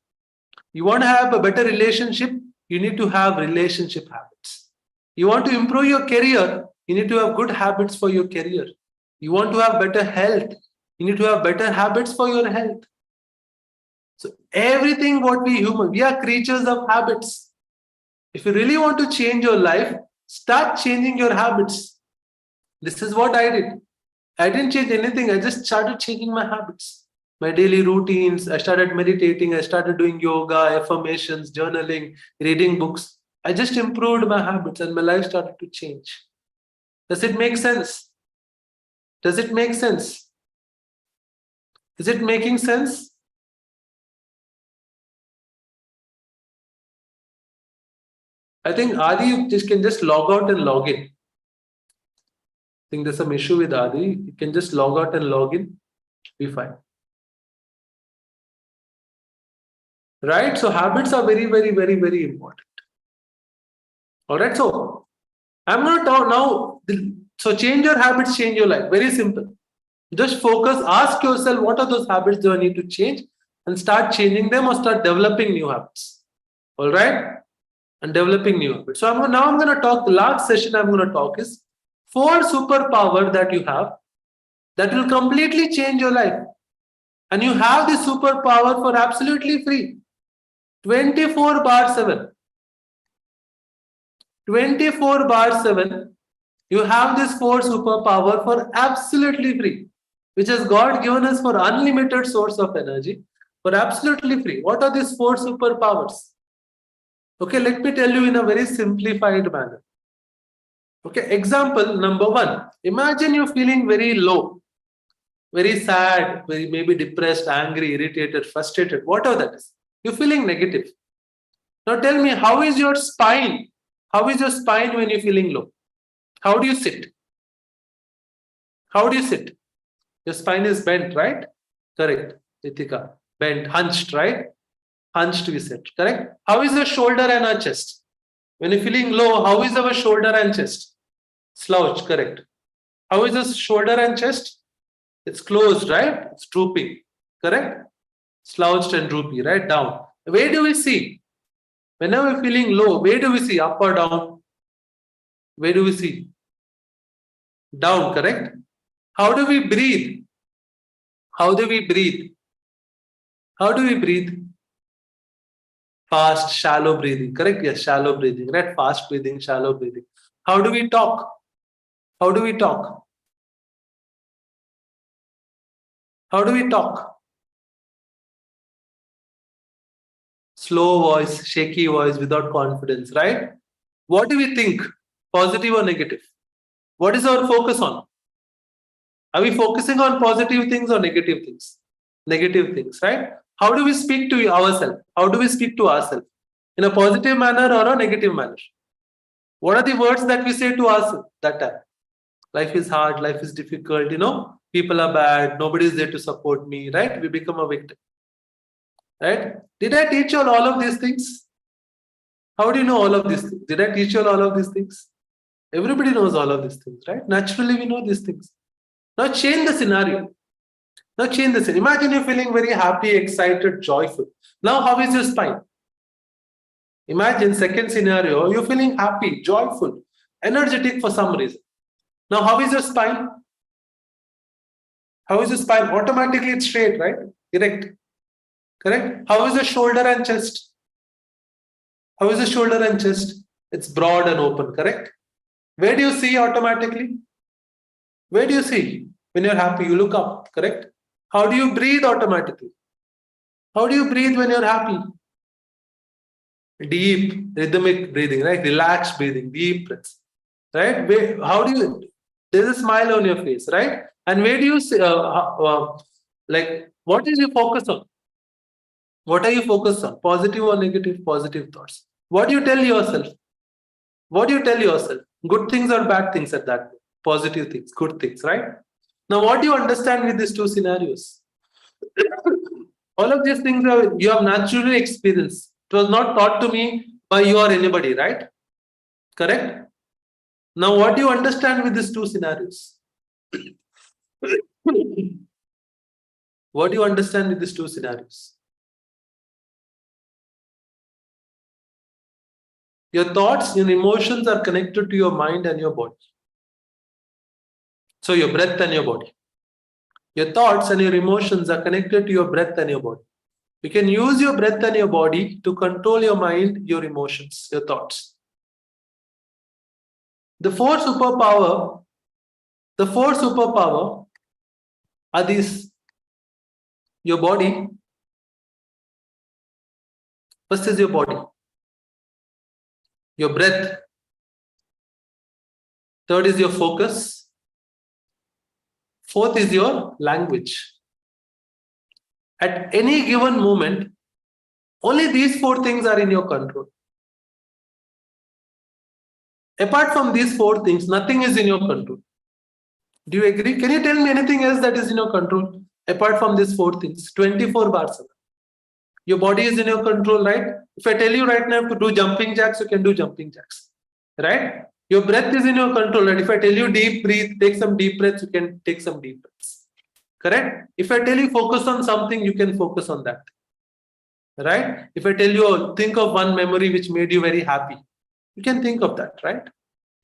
You want to have a better relationship, you need to have relationship habits. You want to improve your career, you need to have good habits for your career. You want to have better health, you need to have better habits for your health. So everything what we are creatures of habits. If you really want to change your life, start changing your habits. This is what I did. I didn't change anything. I just started changing my habits, my daily routines. I started meditating. I started doing yoga, affirmations, journaling, reading books. I just improved my habits and my life started to change. Does it make sense? Does it make sense? Is it making sense? I think Adi, you can just log out and log in. think there's some issue with Adi. You can just log out and log in. Be fine. Right? So habits are very, very, very, very important. All right. So I'm going to talk now. So change your habits, change your life. Very simple. Just focus, ask yourself, what are those habits do I need to change, and start changing them or start developing new habits. All right? And developing new habits. So now I'm going to talk, the last session I'm going to talk is 4 superpower that you have that will completely change your life. And you have this superpower for absolutely free. 24 bar 7. 24 bar 7. You have this 4 superpower for absolutely free, which has God given us for unlimited source of energy for absolutely free. What are these 4 superpowers? Okay, let me tell you in a very simplified manner. Okay, example number 1. Imagine you're feeling very low, very sad, very maybe depressed, angry, irritated, frustrated, whatever that is. You're feeling negative. Now tell me, how is your spine? How is your spine when you're feeling low? How do you sit? How do you sit? Your spine is bent, right? Correct. Ritika. Bent, hunched, right? Hunched we sit. Correct. How is your shoulder and our chest? When you're feeling low, how is our shoulder and chest? Slouched, correct. How is the shoulder and chest? It's closed, right? It's drooping, correct? Slouched and droopy, right? Down. Where do we see? Whenever we're feeling low, where do we see? Up or down? Where do we see? Down, correct? How do we breathe? How do we breathe? How do we breathe? Fast, shallow breathing, correct? Yes, shallow breathing, right? Fast breathing, shallow breathing. How do we talk? How do we talk? How do we talk? Slow voice, shaky voice, without confidence, right? What do we think? Positive or negative? What is our focus on? Are we focusing on positive things or negative things? Negative things, right? How do we speak to ourselves? How do we speak to ourselves? In a positive manner or a negative manner? What are the words that we say to ourselves that time? Life is hard, life is difficult, people are bad, nobody is there to support me, right? We become a victim, right? Did I teach you all of these things? How do you know all of these things? Did I teach you all of these things? Everybody knows all of these things, right? Naturally, we know these things. Now change the scenario. Now change the scenario. Imagine you're feeling very happy, excited, joyful. Now, how is your spine? Imagine second scenario, you're feeling happy, joyful, energetic for some reason. Now, how is your spine? How is your spine? Automatically, it's straight, right? Erect. Correct? How is the shoulder and chest? How is the shoulder and chest? It's broad and open, correct? Where do you see automatically? Where do you see? When you're happy, you look up, correct? How do you breathe automatically? How do you breathe when you're happy? Deep, rhythmic breathing, right? Relaxed breathing, deep breaths, right? How do you, there's a smile on your face, right? And where do you see, like, what is your focus on? What are you focused on? Positive or negative? Positive thoughts. What do you tell yourself? What do you tell yourself? Good things or bad things at that? Positive things, good things, right? Now, what do you understand with these two scenarios? All of these things you have naturally experienced. It was not taught to me by you or anybody, right? Correct? Now, what do you understand with these two scenarios? What do you understand with these two scenarios? Your thoughts, your emotions are connected to your mind and your body. So your breath and your body. Your thoughts and your emotions are connected to your breath and your body. You can use your breath and your body to control your mind, your emotions, your thoughts. The four superpower are these. Your body. First is your body. Your breath. Third is your focus. Fourth is your language. At any given moment, only these four things are in your control. Apart from these four things, nothing is in your control. Do you agree? Can you tell me anything else that is in your control apart from these four things? 24 bars. Your body is in your control, right? If I tell you right now to do jumping jacks, you can do jumping jacks, right? Your breath is in your control, right? If I tell you deep breathe, take some deep breaths, you can take some deep breaths, correct? If I tell you focus on something, you can focus on that, right? If I tell you think of one memory which made you very happy, you can think of that, right?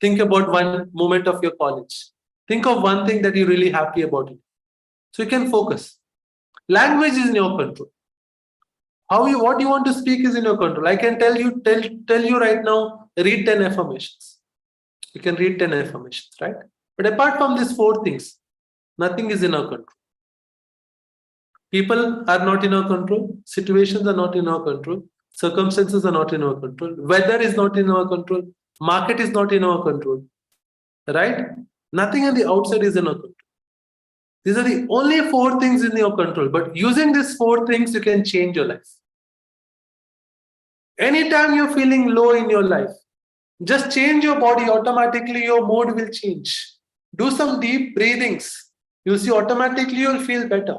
Think about one moment of your college. Think of one thing that you're really happy about it. So you can focus. Language is in your control. How you what you want to speak is in your control. I can tell you right now, read 10 affirmations. You can read 10 affirmations, right? But apart from these four things, nothing is in our control. People are not in our control, situations are not in our control, circumstances are not in our control, weather is not in our control, market is not in our control, right? Nothing on the outside is in our control. These are the only four things in your control. But using these four things, you can change your life. Anytime you're feeling low in your life, just change your body, automatically your mood will change. Do some deep breathings. You'll see automatically you'll feel better.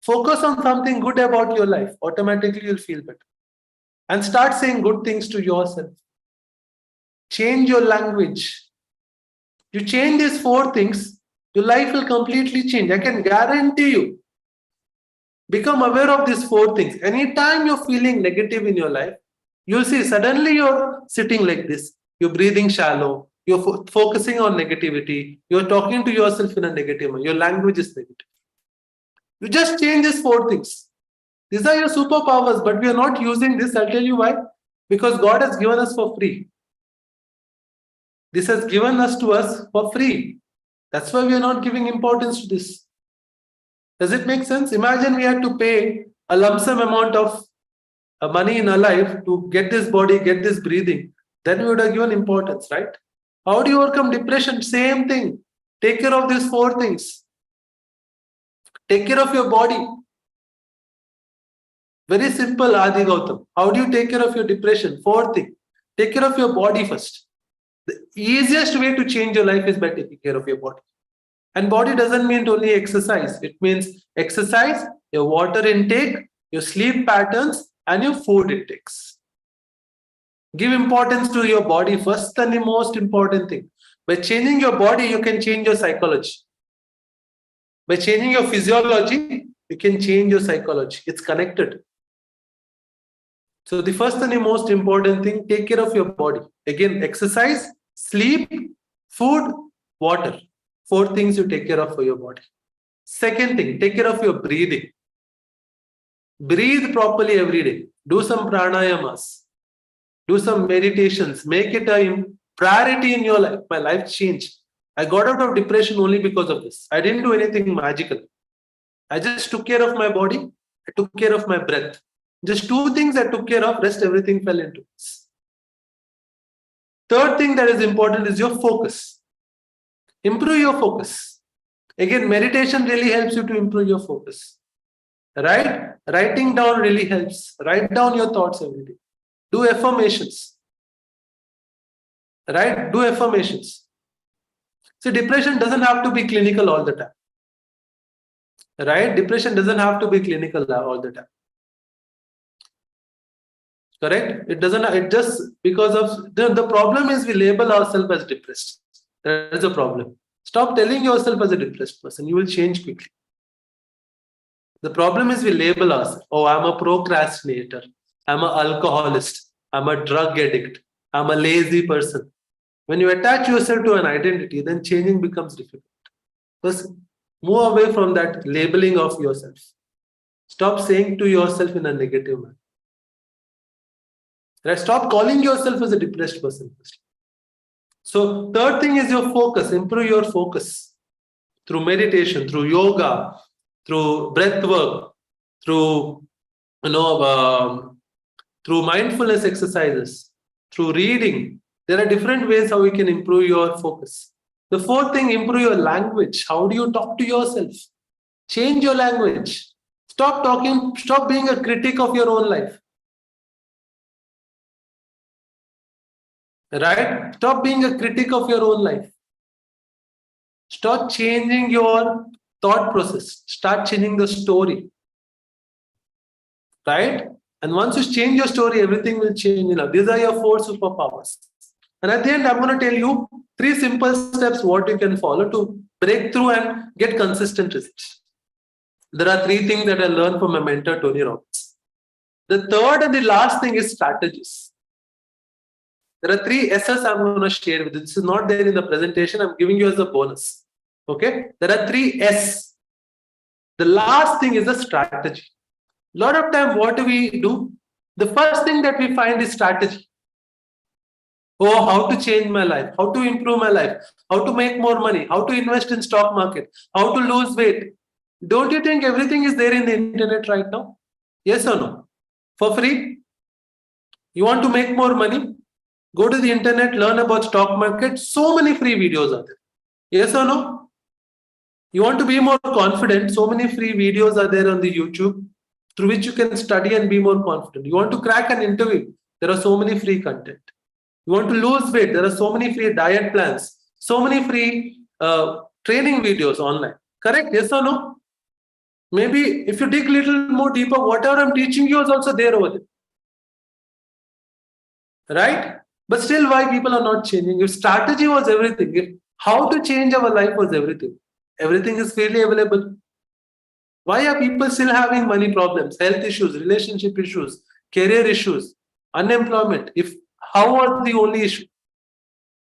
Focus on something good about your life, automatically you'll feel better. And start saying good things to yourself. Change your language. You change these four things, your life will completely change. I can guarantee you. Become aware of these four things. Anytime you're feeling negative in your life, you'll see suddenly you're sitting like this. You're breathing shallow. You're focusing on negativity. You're talking to yourself in a negative way. Your language is negative. You just change these four things. These are your superpowers, but we are not using this. I'll tell you why. Because God has given us for free. This has given us to us for free. That's why we are not giving importance to this. Does it make sense? Imagine we had to pay a lump sum amount of money in our life to get this body, get this breathing. Then we would have given importance, right? How do you overcome depression? Same thing. Take care of these four things. Take care of your body. Very simple, Adi Gautam. How do you take care of your depression? Fourth thing. Take care of your body first. The easiest way to change your life is by taking care of your body. And body doesn't mean only exercise. It means exercise, your water intake, your sleep patterns, and your food intakes. Give importance to your body first and the most important thing. By changing your body, you can change your psychology. By changing your physiology, you can change your psychology. It's connected. So the first and the most important thing, take care of your body. Again, exercise, sleep, food, water. Four things you take care of for your body. Second thing, take care of your breathing. Breathe properly every day. Do some pranayamas. Do some meditations. Make it a priority in your life. My life changed. I got out of depression only because of this. I didn't do anything magical. I just took care of my body. I took care of my breath. Just two things I took care of. Rest everything fell into place. Third thing that is important is your focus. Improve your focus. Again, meditation really helps you to improve your focus. Right? Writing down really helps. Write down your thoughts every day. Do affirmations. Right? Do affirmations. So depression doesn't have to be clinical all the time. Right? Depression doesn't have to be clinical all the time. Correct? It doesn't, it just because of the problem is we label ourselves as depressed. That is a problem. Stop telling yourself as a depressed person. You will change quickly. The problem is we label ourselves. Oh, I'm a procrastinator. I'm an alcoholist. I'm a drug addict. I'm a lazy person. When you attach yourself to an identity, then changing becomes difficult. First, move away from that labeling of yourself. Stop saying to yourself in a negative manner. Right? Stop calling yourself as a depressed person. So, third thing is your focus. Improve your focus through meditation, through yoga, through breath work, through through mindfulness exercises, through reading. There are different ways how you can improve your focus. The fourth thing, improve your language. How do you talk to yourself? Change your language. Stop talking, stop being a critic of your own life. Right? Stop being a critic of your own life. Start changing your thought process. Start changing the story, right? And once you change your story, everything will change. These are your 4 superpowers. And at the end, I'm going to tell you 3 simple steps what you can follow to break through and get consistent results. There are 3 things that I learned from my mentor, Tony Robbins. The third and the last thing is strategies. There are 3 S's I'm going to share with you. This is not there in the presentation. I'm giving you as a bonus. Okay? There are 3 S. The last thing is the strategy. A lot of time, what do we do? The first thing that we find is strategy. Oh, how to change my life, how to improve my life, how to make more money, how to invest in stock market, how to lose weight. Don't you think everything is there in the internet right now? Yes or no? For free? You want to make more money? Go to the internet, learn about stock market. So many free videos are there. Yes or no? You want to be more confident? So many free videos are there on the YouTube through which you can study and be more confident. You want to crack an interview? There are so many free content. You want to lose weight? There are so many free diet plans, so many free training videos online. Correct? Yes or no? Maybe if you dig a little more deeper, whatever I'm teaching you is also there over there. Right? But still, why people are not changing? If strategy was everything, if how to change our life was everything is freely available. Why are people still having money problems, health issues, relationship issues, career issues, unemployment? If how was the only issue?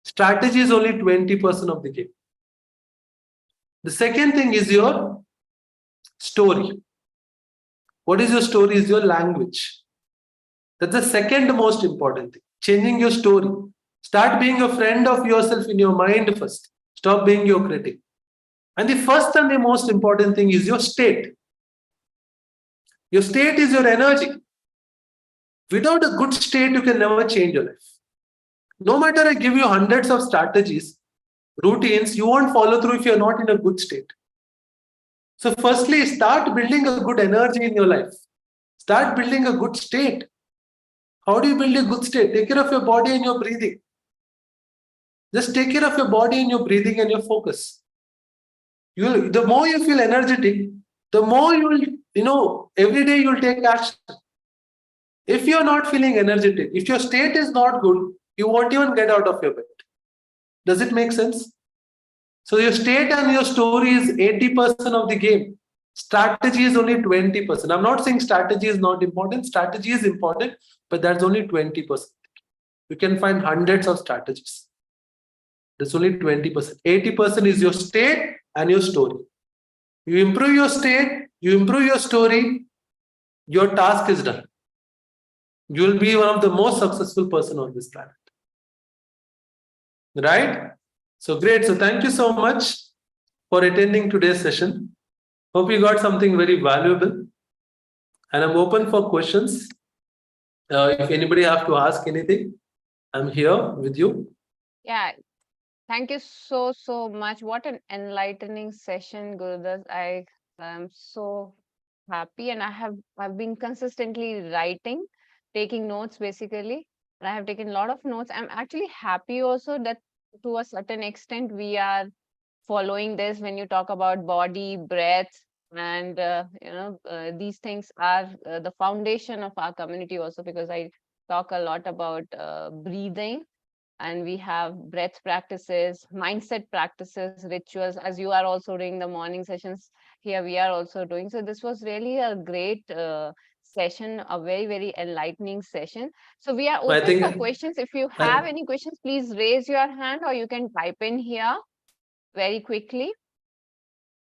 Strategy is only 20% of the game. The second thing is your story. What is your story? Is your language. That's the second most important thing. Changing your story. Start being a friend of yourself in your mind first. Stop being your critic. And the first and the most important thing is your state. Your state is your energy. Without a good state, you can never change your life. No matter I give you hundreds of strategies, routines, you won't follow through if you're not in a good state. So, firstly, start building a good energy in your life. Start building a good state. How do you build a good state? Take care of your body and your breathing. Just take care of your body and your breathing and your focus. The more you feel energetic, the more every day you'll take action. If you're not feeling energetic, if your state is not good, you won't even get out of your bed. Does it make sense? So your state and your story is 80% of the game. Strategy is only 20%. I'm not saying strategy is not important. Strategy is important, but that's only 20%. You can find hundreds of strategies. That's only 20%. 80% is your state and your story. You improve your state, you improve your story, your task is done. You will be one of the most successful person on this planet. Right? So great. So thank you so much for attending today's session. Hope you got something very valuable. And I'm open for questions. If anybody have to ask anything, I'm here with you. Yeah. Thank you so much. What an enlightening session, Gurudas. I am so happy, and I've been consistently writing, taking notes basically. And I have taken a lot of notes. I'm actually happy also that to a certain extent we are following this when you talk about body, breath, and these things are the foundation of our community also, because I talk a lot about breathing, and we have breath practices, mindset practices, rituals, as you are also doing the morning sessions here, we are also doing. So this was really a great session, a very enlightening session. So we are open for questions. If you have any questions, please raise your hand, or you can type in here very quickly.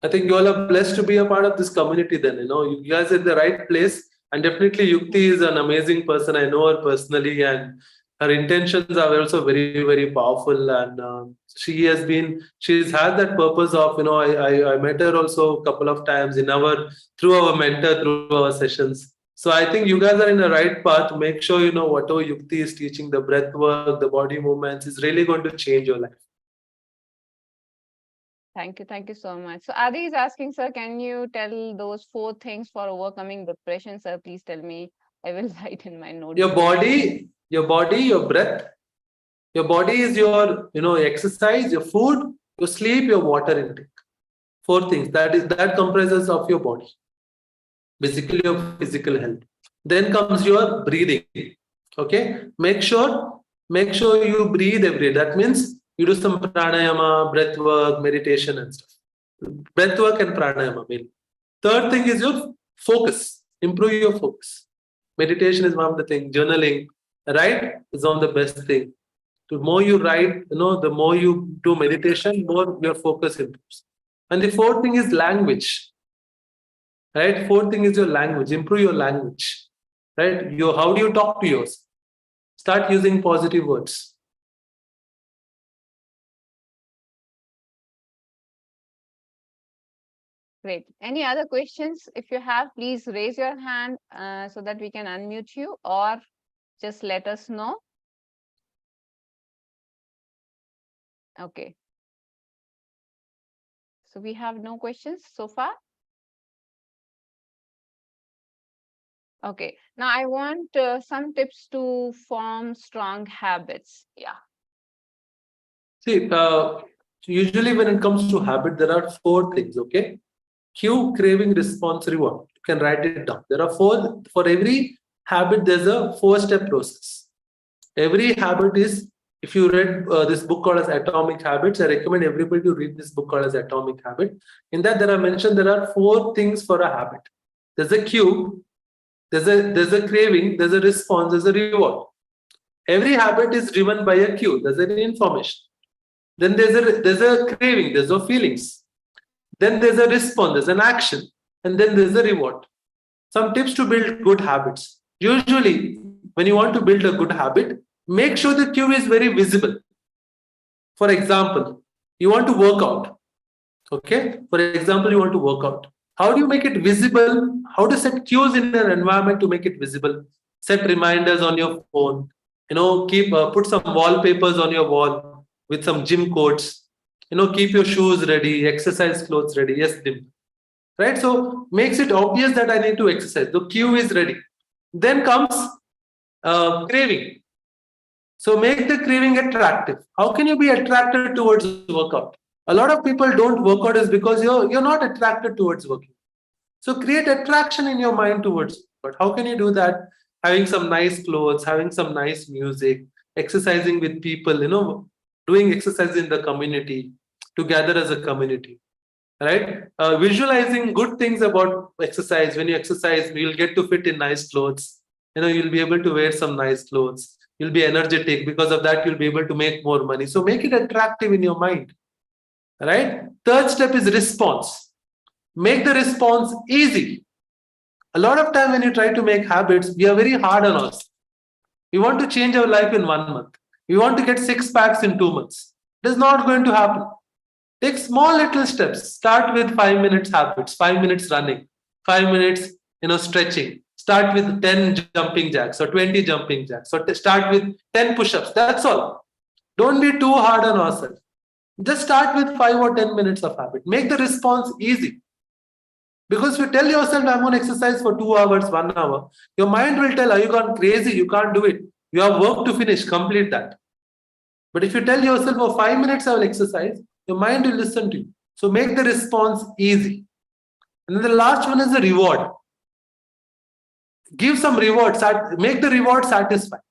I think you all are blessed to be a part of this community then. You guys are in the right place. And definitely Yukti is an amazing person. I know her personally, and her intentions are also very powerful. And she's had that purpose of, I met her also a couple of times through our mentor, through our sessions. So I think you guys are in the right path. Make sure, whatever Yukti is teaching, the breath work, the body movements is really going to change your life. Thank you so much. So Adi is asking, sir, can you tell those 4 things for overcoming depression? Sir, please tell me. I will write in my notebook. Your body, your breath. Your body is your, exercise, your food, your sleep, your water intake. Four things that comprises of your body, basically your physical health. Then comes your breathing. Okay, make sure you breathe every day. That means you do some pranayama, breath work, meditation, and stuff. Breath work and pranayama mainly. Third thing is your focus. Improve your focus. Meditation is one of the things. Journaling, right, is one of the best thing. The more you write, the more you do meditation, more your focus improves. And the fourth thing is language. Right? Fourth thing is your language. Improve your language. Right? How do you talk to yours? Start using positive words. Great. Any other questions? If you have, please raise your hand so that we can unmute you, or just let us know. Okay. So we have no questions so far. Okay. Now I want some tips to form strong habits. Yeah. See, usually when it comes to habit, there are four things. Okay, cue, craving, response, reward. You can write it down. There are four. For every habit, there's a four-step process. Every habit is, if you read this book called as Atomic Habits, I recommend everybody to read this book called as Atomic Habit. In that, there are mentioned there are four things for a habit. There's a cue, there's a craving, there's a response, there's a reward. Every habit is driven by a cue. There's an information. Then there's a craving, there's no feelings. Then there's a response, there's an action, and then there's a reward. Some tips to build good habits. Usually, when you want to build a good habit, make sure the cue is very visible. For example, you want to work out. Okay? For example, you want to work out. How do you make it visible? How to set cues in an environment to make it visible? Set reminders on your phone. Keep put some wallpapers on your wall with some gym quotes. Keep your shoes ready, exercise clothes ready. Yes, Dim. Right? So makes it obvious that I need to exercise. The cue is ready. Then comes craving. So make the craving attractive. How can you be attracted towards workout? A lot of people don't work out is because you're not attracted towards working. So create attraction in your mind towards. But how can you do that? Having some nice clothes, having some nice music, exercising with people, doing exercise in the community, together as a community, right? Visualizing good things about exercise. When you exercise, you'll get to fit in nice clothes. You'll be able to wear some nice clothes. You'll be energetic. Because of that, you'll be able to make more money. So make it attractive in your mind, right? Third step is response. Make the response easy. A lot of time when you try to make habits, we are very hard on us. We want to change our life in 1 month. We want to get 6 packs in 2 months. It is not going to happen. Take small little steps. Start with 5 minutes habits, 5 minutes running, 5 minutes, stretching. Start with 10 jumping jacks or 20 jumping jacks. Or start with 10 push-ups. That's all. Don't be too hard on ourselves. Just start with 5 or 10 minutes of habit. Make the response easy. Because if you tell yourself, I'm going to exercise for 2 hours, 1 hour, your mind will tell, are you gone crazy? You can't do it. You have work to finish. Complete that. But if you tell yourself, for 5 minutes, I will exercise, your mind will listen to you. So make the response easy. And then the last one is the reward. Give some reward. Make the reward satisfying.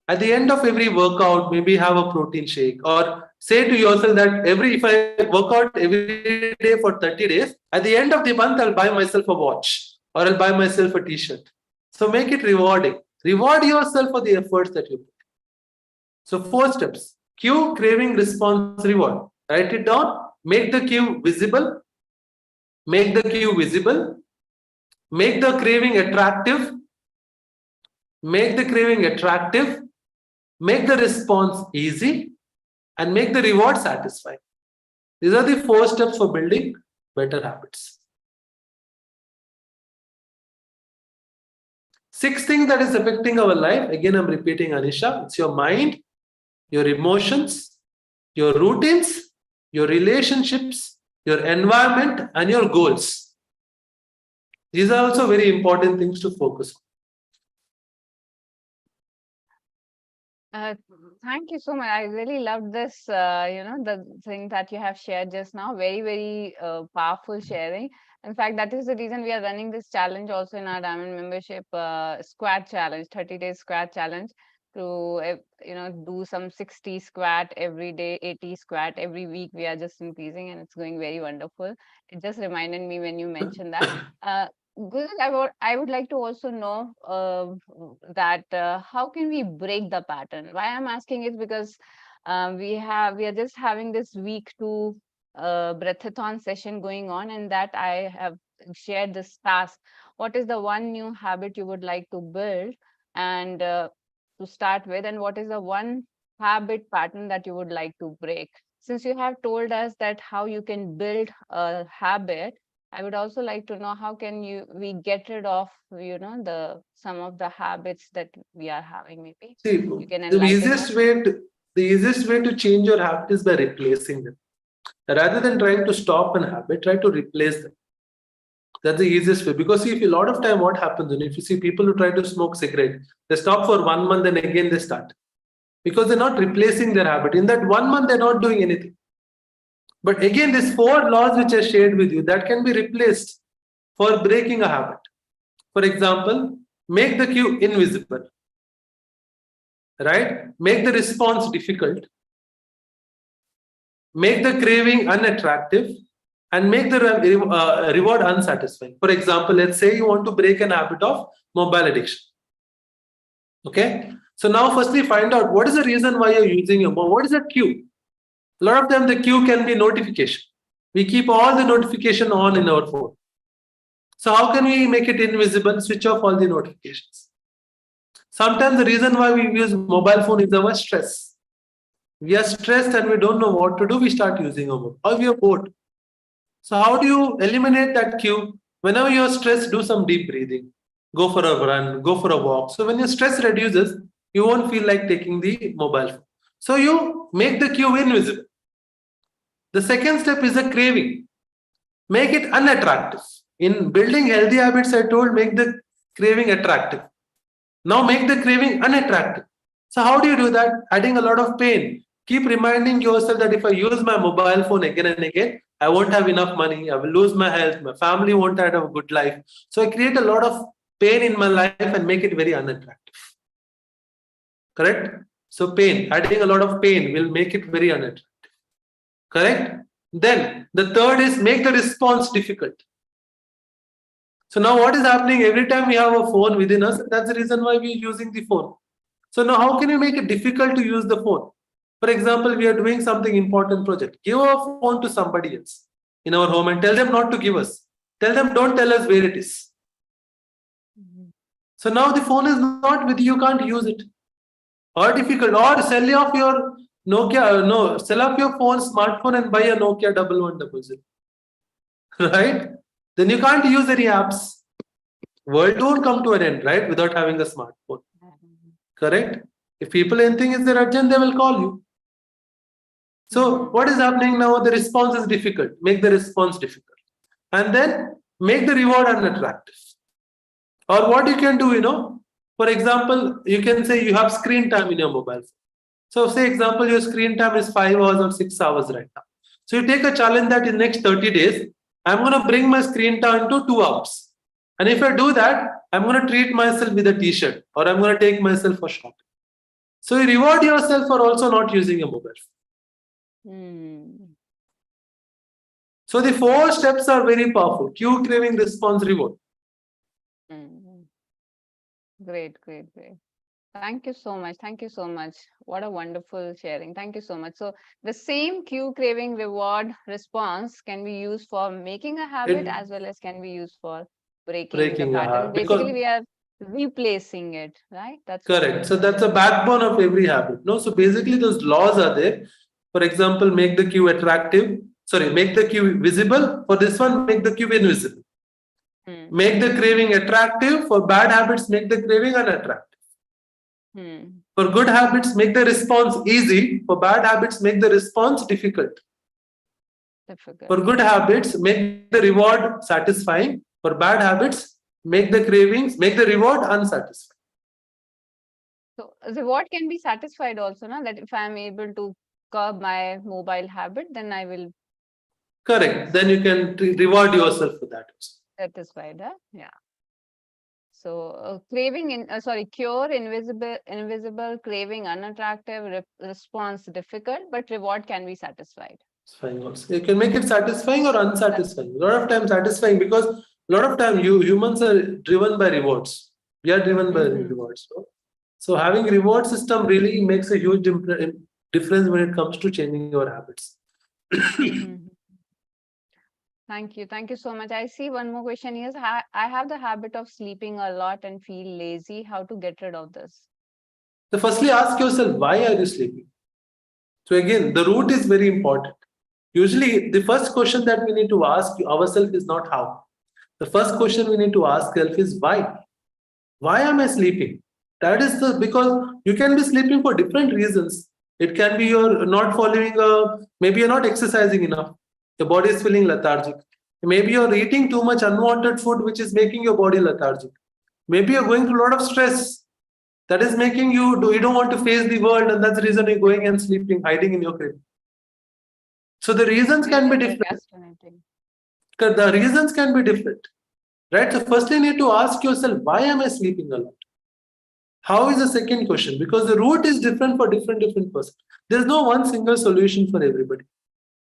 At the end of every workout, maybe have a protein shake, or say to yourself that if I work out every day for 30 days, at the end of the month, I'll buy myself a watch or I'll buy myself a t-shirt. So make it rewarding. Reward yourself for the efforts that you put. So 4 steps: cue, craving, response, reward. Write it down. Make the cue visible. Make the cue visible. Make the craving attractive. Make the craving attractive. Make the response easy, and make the reward satisfying. These are the 4 steps for building better habits. 6 things that is affecting our life. Again, I'm repeating, Anisha. It's your mind, your emotions, your routines, your relationships, your environment, and your goals. These are also very important things to focus on. Uh, Thank you so much. I really loved this, the thing that you have shared just now. Very, very powerful sharing. In fact, that is the reason we are running this challenge also in our Diamond membership squat challenge, 30 days squat challenge to, do some 60 squat every day, 80 squat every week. We are just increasing and it's going very wonderful. It just reminded me when you mentioned that. Uh, Good. I would like to also know that how can we break the pattern? Why I'm asking is because we are just having this week two breathathon session going on, and that I have shared this task. What is the one new habit you would like to build and to start with, and what is the one habit pattern that you would like to break? Since you have told us that how you can build a habit, I would also like to know how can we get rid of, the some of the habits that we are having, maybe. See, You can the enlighten easiest us. way to the easiest way to change your habit is by replacing them. Rather than trying to stop an habit, try to replace them. That's the easiest way. Because see, if a lot of time what happens, and if you see people who try to smoke cigarette, they stop for 1 month and again they start. Because they're not replacing their habit. In that 1 month, they're not doing anything. But again, these four laws which I shared with you, that can be replaced for breaking a habit. For example, make the cue invisible, right? Make the response difficult, make the craving unattractive, and make the reward unsatisfying. For example, let's say you want to break an habit of mobile addiction. Okay. So now, firstly, find out what is the reason why you're using your mobile. What is the cue? A lot of them, the cue can be notification. We keep all the notification on in our phone. So how can we make it invisible? Switch off all the notifications. Sometimes the reason why we use mobile phone is our stress. We are stressed and we don't know what to do. We start using our mobile. Or we are bored. So how do you eliminate that cue? Whenever you're stressed, do some deep breathing. Go for a run. Go for a walk. So when your stress reduces, you won't feel like taking the mobile phone. So you make the cue invisible. The second step is a craving. Make it unattractive. In building healthy habits, I told make the craving attractive. Now make the craving unattractive. So how do you do that? Adding a lot of pain. Keep reminding yourself that if I use my mobile phone again and again, I won't have enough money. I will lose my health. My family won't have a good life. So I create a lot of pain in my life and make it very unattractive. Correct? So pain, adding a lot of pain will make it very unattractive. Correct? Then the third is make the response difficult. So now what is happening every time we have a phone within us? That's the reason why we're using the phone. So now how can you make it difficult to use the phone? For example, we are doing something important project. Give our phone to somebody else in our home and tell them not to give us. Tell them don't tell us where it is. So now the phone is not with you, you can't use it. Or difficult. Or sell off your Nokia, no, sell off your phone, smartphone and buy a Nokia 1100. Right? Then you can't use any apps. World won't come to an end, right? Without having a smartphone. Correct? If people anything is urgent, they will call you. So what is happening now? The response is difficult. Make the response difficult. And then make the reward unattractive. Or what you can do, for example, you can say you have screen time in your mobile phone. So say example, your screen time is 5 hours or 6 hours right now. So you take a challenge that in next 30 days, I'm going to bring my screen time to 2 hours. And if I do that, I'm going to treat myself with a t-shirt or I'm going to take myself for shopping. So you reward yourself for also not using a mobile phone. So the 4 steps are very powerful. Cue, craving, response, reward. Great, great, great. Thank you so much. Thank you so much. What a wonderful sharing. Thank you so much. So the same cue, craving, reward, response can be used for making a habit as well as can be used for breaking the pattern. Basically, we are replacing it, right? That's correct. So that's the backbone of every habit. No, so basically those laws are there. For example, make the cue attractive. Sorry, make the cue visible. For this one, make the cue invisible. Make the craving attractive. For bad habits, make the craving unattractive. For good habits, make the response easy. For bad habits, make the response difficult. For good habits, make the reward satisfying. For bad habits, make the cravings, make the reward unsatisfying. So reward can be satisfied also, na? That if I'm able to curb my mobile habit, then I will Correct. Then you can reward yourself for that also. satisfied. Huh? Yeah. So craving in sorry, cure invisible craving unattractive response difficult, but reward can be satisfied. Satisfying also. You can make it satisfying or unsatisfying. A lot of times satisfying because a lot of time you humans are driven by rewards. We are driven by Mm-hmm. rewards. So having reward system really makes a huge difference when it comes to changing your habits. Mm-hmm. Thank you so much. I see one more question is I have the habit of sleeping a lot and feel lazy. How to get rid of this? So firstly ask yourself, why are you sleeping? So again, the root is very important. Usually the first question that we need to ask ourselves is not how. The first question we need to ask ourselves is why. Why am I sleeping? That is the because you can be sleeping for different reasons. It can be you're not following maybe you're not exercising enough. Your body is feeling lethargic. Maybe you're eating too much unwanted food, which is making your body lethargic. Maybe you're going through a lot of stress that is making you don't want to face the world, and that's the reason you're going and sleeping, hiding in your crib. So the reasons can Maybe be different. procrastinating. The reasons can be different, right? So firstly, you need to ask yourself, why am I sleeping a lot? How is the second question? Because the root is different for different person. There's no one single solution for everybody,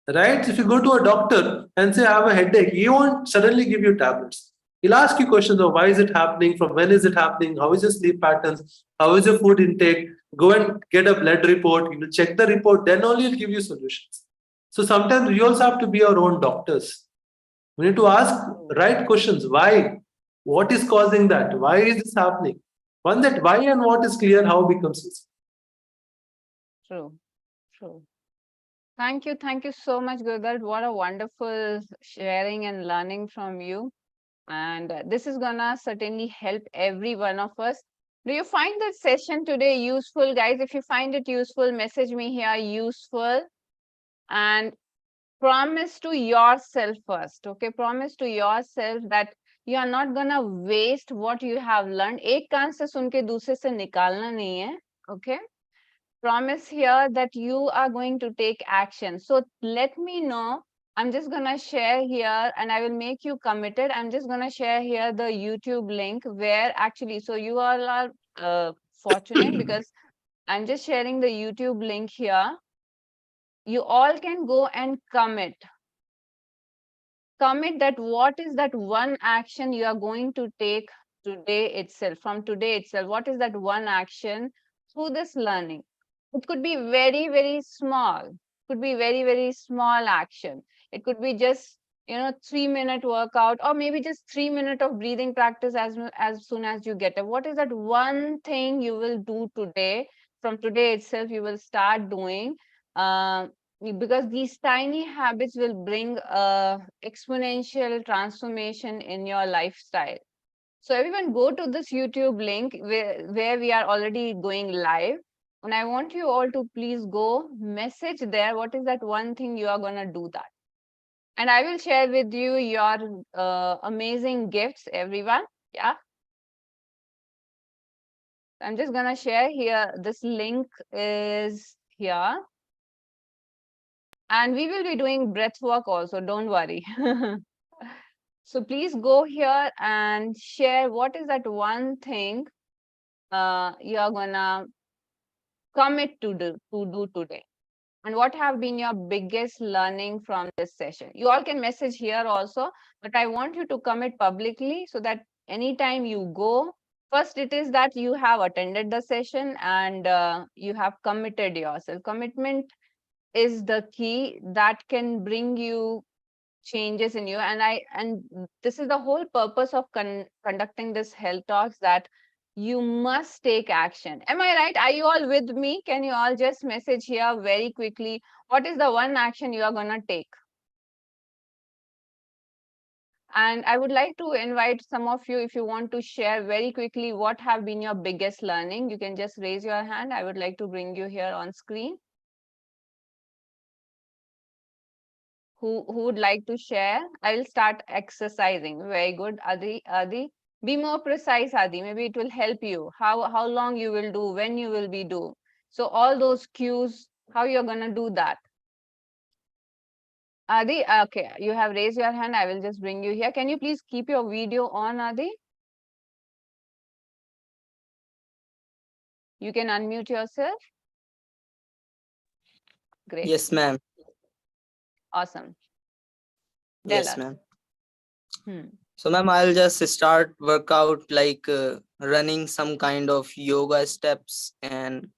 right? If you go to a doctor and say I have a headache, he won't suddenly give you tablets. He'll ask you questions of why is it happening, from when is it happening, how is your sleep patterns, how is your food intake. Go and get a blood report. You will check the report, then only he'll give you solutions. So sometimes we also have to be our own doctors. We need to ask True, right questions. Why? What is causing that? Why is this happening? One that why and what is clear, how becomes easy. true, true. Thank you so much, Gurgat. What a wonderful sharing and learning from you. And this is gonna certainly help every one of us. Do you find this session today useful, guys? If you find it useful, message me here useful, and promise to yourself first. Okay, promise to yourself that you are not gonna waste what you have learned. एक कान से सुन के दूसरे से निकालना नहीं है. Okay, promise here that you are going to take action. So let me know. I'm just gonna share here and I will make you committed. I'm just gonna share here the YouTube link where actually, so you all are fortunate because I'm just sharing the YouTube link here. You all can go and commit that what is that one action you are going to take today itself, from today itself. What is that one action through this learning? It could be very, very small. Could be very, very small action. It could be just 3-minute workout, or maybe just 3 minutes of breathing practice as soon as you get up. What is that one thing you will do today? From today itself, you will start doing. Uh, because these tiny habits will bring a exponential transformation in your lifestyle. So everyone go to this YouTube link where we are already going live. And I want you all to please go message there. What is that one thing you are going to do that? And I will share with you your amazing gifts, everyone. Yeah. I'm just going to share here. This link is here. And we will be doing breath work also. Don't worry. So please go here and share what is that one thing you're gonna commit to do today, and what have been your biggest learning from this session. You all can message here also, but I want you to commit publicly so that anytime you go, first it is that you have attended the session and you have committed yourself. Commitment is the key that can bring you changes in you. And this is the whole purpose of conducting this health talks, that you must take action. Am I right? Are you all with me? Can you all just message here very quickly, what is the one action you are going to take? And I would like to invite some of you, if you want to share very quickly what have been your biggest learning, you can just raise your hand. I would like to bring you here on screen. Who would like to share? I will start exercising. Very good. Adi, Be more precise, Adi. Maybe it will help you. How long you will do, when you will be do. So all those cues, how you're gonna do that. Adi, okay, you have raised your hand. I will just bring you here. Can you please keep your video on, Adi? You can unmute yourself. Great. Yes, ma'am. Awesome. Tell Yes, us. ma'am. Hmm. So, ma'am, I'll just start workout like running some kind of yoga steps. And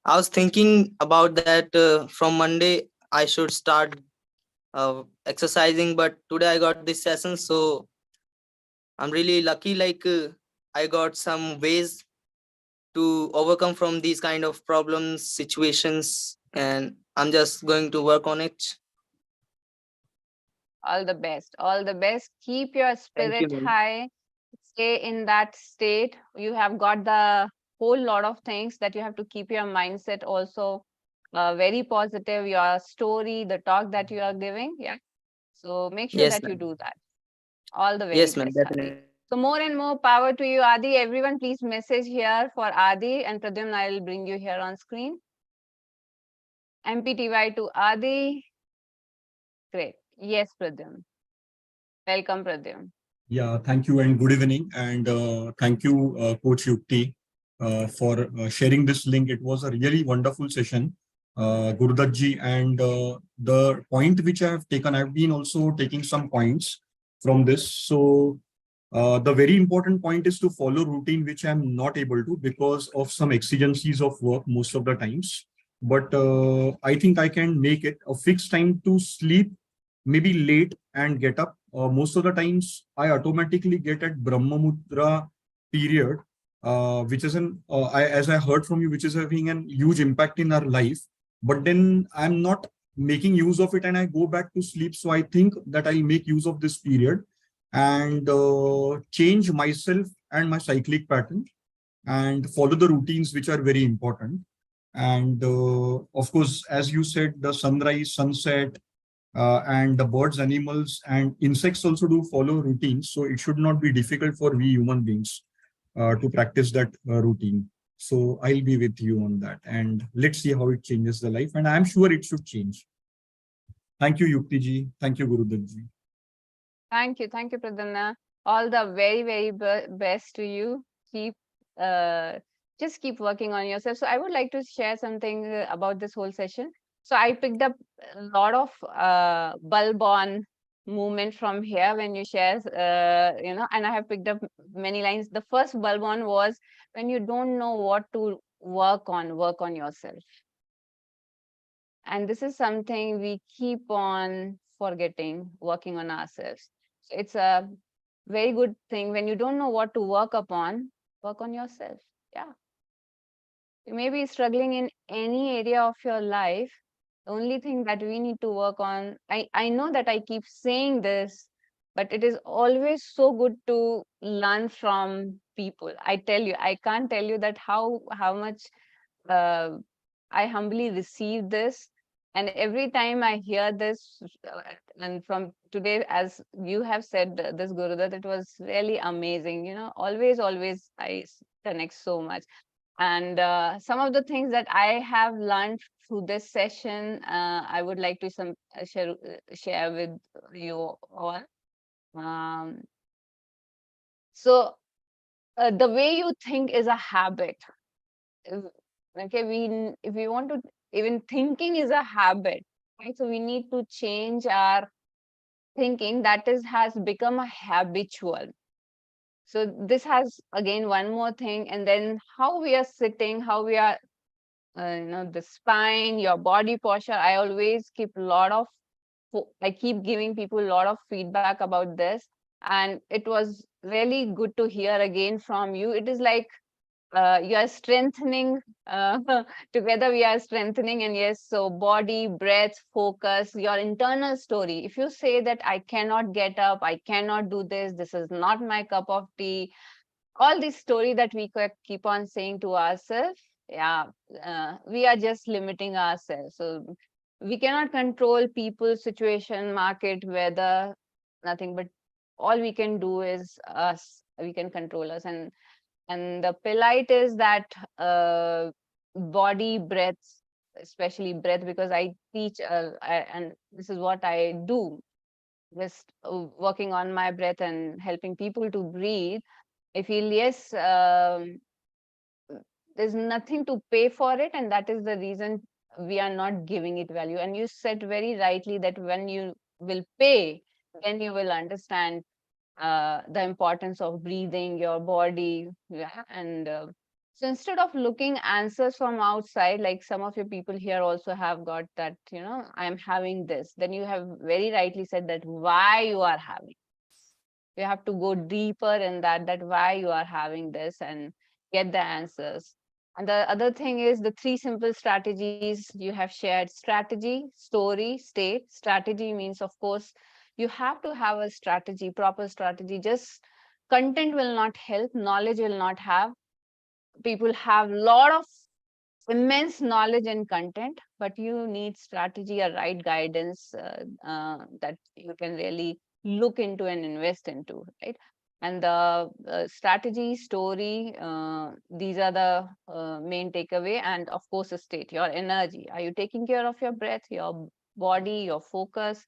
I was thinking about that from Monday, I should start exercising. But today I got this session. So, I'm really lucky. Like, I got some ways to overcome from these kind of problems, situations. And I'm just going to work on it. All the best. All the best. Keep your Thank you, spirit ma'am. high. Stay in that state. You have got the whole lot of things that you have to keep your mindset also very positive. Your story, the talk that you are giving. Yeah. So make sure Yes, that you ma'am. do that. All the very Yes, ma'am. best, Adi. Definitely. So more and more power to you, Adi. Everyone, please message here for Adi and Pradyumna. I will bring you here on screen. MPTY to Adi. Great. Yes, Pradyum. Welcome, Pradyum. Yeah, thank you and good evening. And thank you, Coach Yukti, for sharing this link. It was a really wonderful session, Gurudat ji. And the point which I have taken, I've been also taking some points from this. So the very important point is to follow routine, which I'm not able to because of some exigencies of work most of the times. But I think I can make it a fixed time to sleep, maybe late and get up. Most of the times I automatically get at Brahma Mudra period, which is as I heard from you, which is having a huge impact in our life. But then I'm not making use of it and I go back to sleep. So I think that I'll make use of this period and change myself and my cyclic pattern and follow the routines which are very important. And of course, as you said, the sunrise, sunset, and the birds, animals, and insects also do follow routines. So it should not be difficult for we human beings to practice that routine. So I'll be with you on that. And let's see how it changes the life. And I'm sure it should change. Thank you, Yukti ji. Thank you, Gurudev ji. Thank you, Pradyumna. All the very, very best to you. Keep, just keep working on yourself. So I would like to share something about this whole session. So I picked up a lot of bulb on movement from here when you share, and I have picked up many lines. The first bulb on was when you don't know what to work on yourself. And this is something we keep on forgetting, working on ourselves. So it's a very good thing when you don't know what to work upon, work on yourself. Yeah. You may be struggling in any area of your life. The only thing that we need to work on, I know that I keep saying this, but it is always so good to learn from people. I tell you, I can't tell you that how much uh, I humbly receive this. And every time I hear this, and from today, as you have said this, Guru, that it was really amazing. Always I connect so much. And some of the things that I have learned through this session, I would like to share with you all. Um, so the way you think is a habit. Okay, if we want to, even thinking is a habit, right? So we need to change our thinking that is has become a habitual. So this has again one more thing, and then how we are sitting, how we are, the spine, your body posture. I always keep a lot of, I keep giving people a lot of feedback about this, and it was really good to hear again from you. It is like you are strengthening together, we are strengthening. And yes, so body, breath, focus, your internal story. If you say that I cannot get up, I cannot do this is not my cup of tea, all this story that we keep on saying to ourselves, yeah, we are just limiting ourselves. So we cannot control people, situation, market, weather, nothing. But all we can do is us, we can control us. And the polite is that body, breath, especially breath, because I teach and this is what I do, just working on my breath and helping people to breathe. I feel, yes, there's nothing to pay for it, and that is the reason we are not giving it value. And you said very rightly that when you will pay, then you will understand the importance of breathing, your body. Yeah. And so instead of looking answers from outside, like some of your people here also have got that, I'm having this, then you have very rightly said that why you are having. You have to go deeper in that why you are having this and get the answers. And the other thing is the 3 simple strategies you have shared: strategy, story, state. Strategy means, of course, you have to have a strategy, proper strategy. Just content will not help, knowledge will not have. People have a lot of immense knowledge and content, but you need strategy, a right guidance that you can really look into and invest into, right? And the strategy, story, these are the main takeaway. And of course, a state, your energy. Are you taking care of your breath, your body, your focus?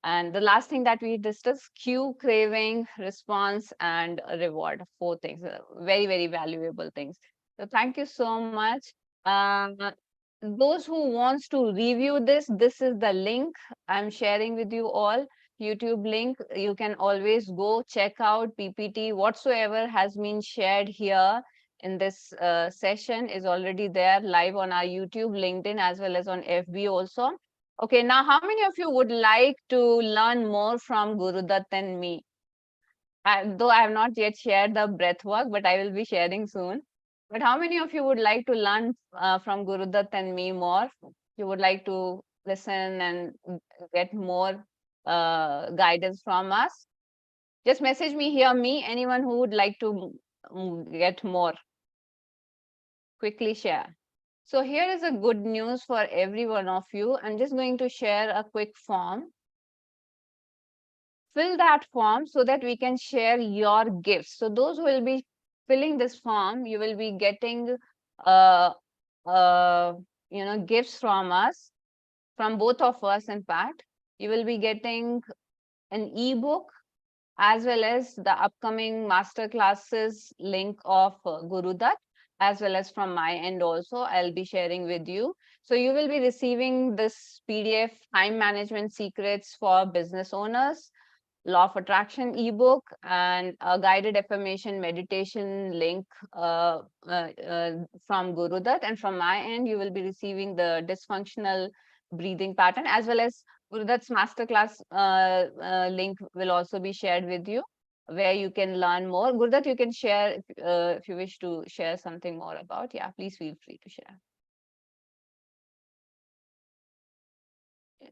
And the last thing that we discussed, cue, craving, response, and reward. 4 things, very, very valuable things. So thank you so much. Those who wants to review this is the link I'm sharing with you all. YouTube link. You can always go check out PPT. Whatsoever has been shared here in this session is already there live on our YouTube, LinkedIn, as well as on FB also. Okay, now how many of you would like to learn more from Gurudutt and me? Though I have not yet shared the breath work, but I will be sharing soon. But how many of you would like to learn from Gurudutt and me more? You would like to listen and get more guidance from us? Just message me here, me, anyone who would like to get more. Quickly share. So here is a good news for every one of you. I'm just going to share a quick form. Fill that form so that we can share your gifts. So those who will be filling this form, you will be getting uh, gifts from us, from both of us. In fact, you will be getting an ebook as well as the upcoming master classes link of Gurudutt, as well as from my end also, I'll be sharing with you. So you will be receiving this PDF, Time Management Secrets for Business Owners, Law of Attraction ebook, and a guided affirmation meditation link from Gurudutt. And from my end, you will be receiving the dysfunctional breathing pattern, as well as Gurudutt's masterclass link will also be shared with you, where you can learn more. Gurudutt, you can share if you wish to share something more about. Yeah, please feel free to share.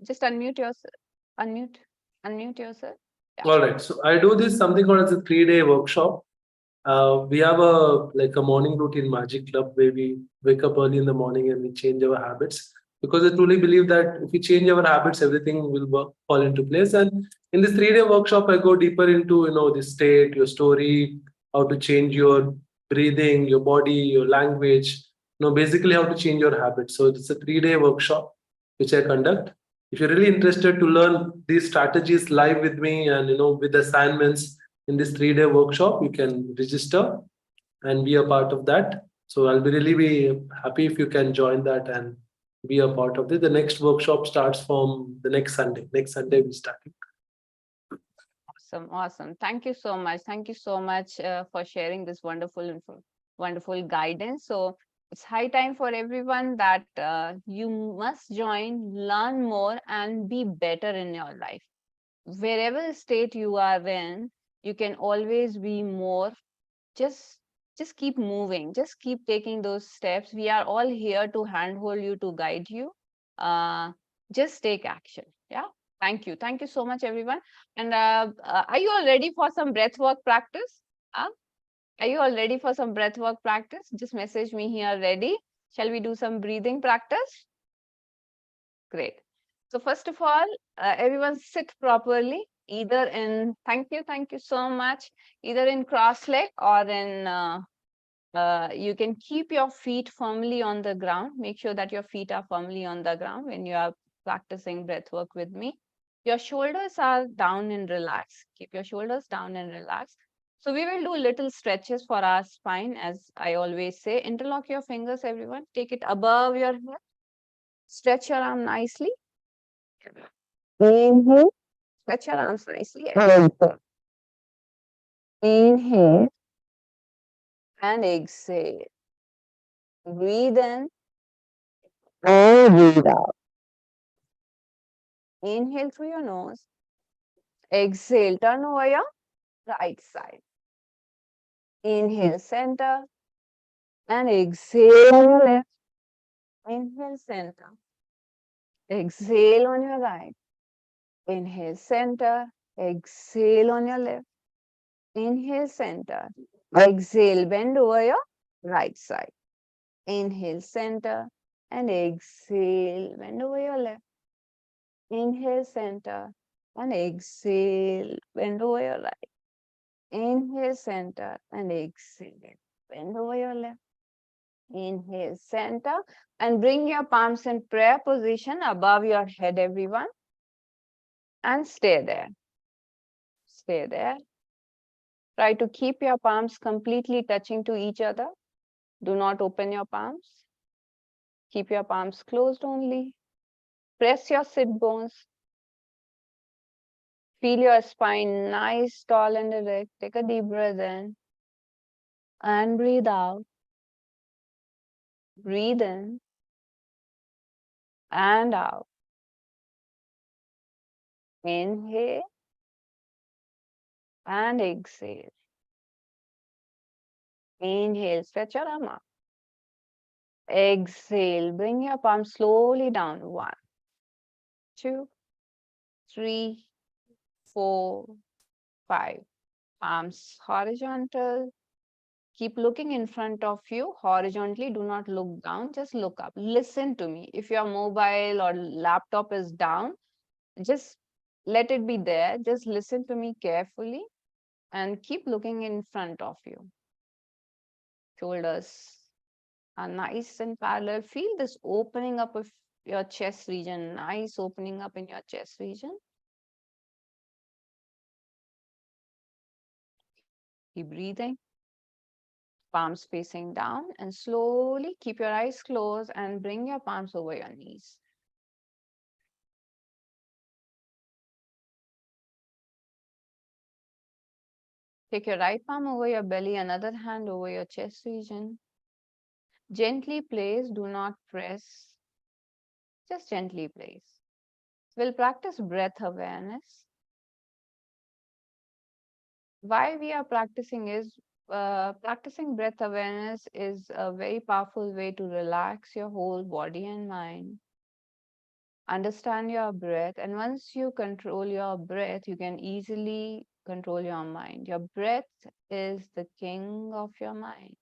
Just unmute yourself. Unmute yourself. Yeah. All right. So I do this something called as a 3-day workshop. We have a morning routine magic club where we wake up early in the morning and we change our habits, because I truly believe that if we change our habits, everything will fall into place. And in this 3-day workshop, I go deeper into the state, your story, how to change your breathing, your body, your language. Basically how to change your habits. So it's a 3-day workshop which I conduct. If you're really interested to learn these strategies live with me and with assignments in this 3-day workshop, you can register and be a part of that. So I'll really be happy if you can join that and be a part of this. The next workshop starts from the next Sunday. Next Sunday we start. Awesome. Thank you so much. Thank you so much for sharing this wonderful guidance. So it's high time for everyone that you must join, learn more, and be better in your life. Wherever state you are in, you can always be more. Just keep moving. Just keep taking those steps. We are all here to handhold you, to guide you. Just take action. Yeah. Thank you. Thank you so much, everyone. And are you all ready for some breath work practice? Are you all ready for some breath work practice? Just message me here, ready. Shall we do some breathing practice? Great. So first of all, everyone sit properly. either in, thank you so much, either in cross leg or in, you can keep your feet firmly on the ground. Make sure that your feet are firmly on the ground when you are practicing breath work with me. Your shoulders are down and relaxed. Keep your shoulders down and relaxed. So we will do little stretches for our spine, as I always say. Interlock your fingers, everyone. Take it above your head. Stretch your arm nicely. Inhale. Stretch your arms nicely. Inhale and exhale. Breathe in and breathe out. Inhale through your nose. Exhale, turn over your right side. Inhale, center. And exhale on your left. Inhale, center. Exhale on your right. Inhale, center. Exhale on your left. Inhale, center. Exhale, bend over your right side. Inhale, center. And exhale, bend over your left. Inhale, center. And exhale, bend over your right. Inhale, center. And exhale, bend over your left. Inhale, center. And bring your palms in prayer position above your head, everyone. And stay there. Stay there. Try to keep your palms completely touching to each other. Do not open your palms. Keep your palms closed only. Press your sit bones. Feel your spine nice, tall, and erect. Take a deep breath in and breathe out. Breathe in and out. Inhale and exhale. Inhale, stretch your arm up. Exhale, bring your palms slowly down. 1, 2, 3, 4, 5. Palms horizontal. Keep looking in front of you horizontally. Do not look down, just look up. Listen to me. If your mobile or laptop is down, just let it be there. Just listen to me carefully and keep looking in front of you. Shoulders are nice and parallel. Feel this opening up of your chest region, nice opening up in your chest region. Keep breathing. Palms facing down, and slowly keep your eyes closed and bring your palms over your knees. Take your right palm over your belly, another hand over your chest region. Gently place, do not press. Just gently place. We'll practice breath awareness. Why we are practicing is, practicing breath awareness is a very powerful way to relax your whole body and mind. Understand your breath, and once you control your breath, you can easily control your mind. Your breath is the king of your mind.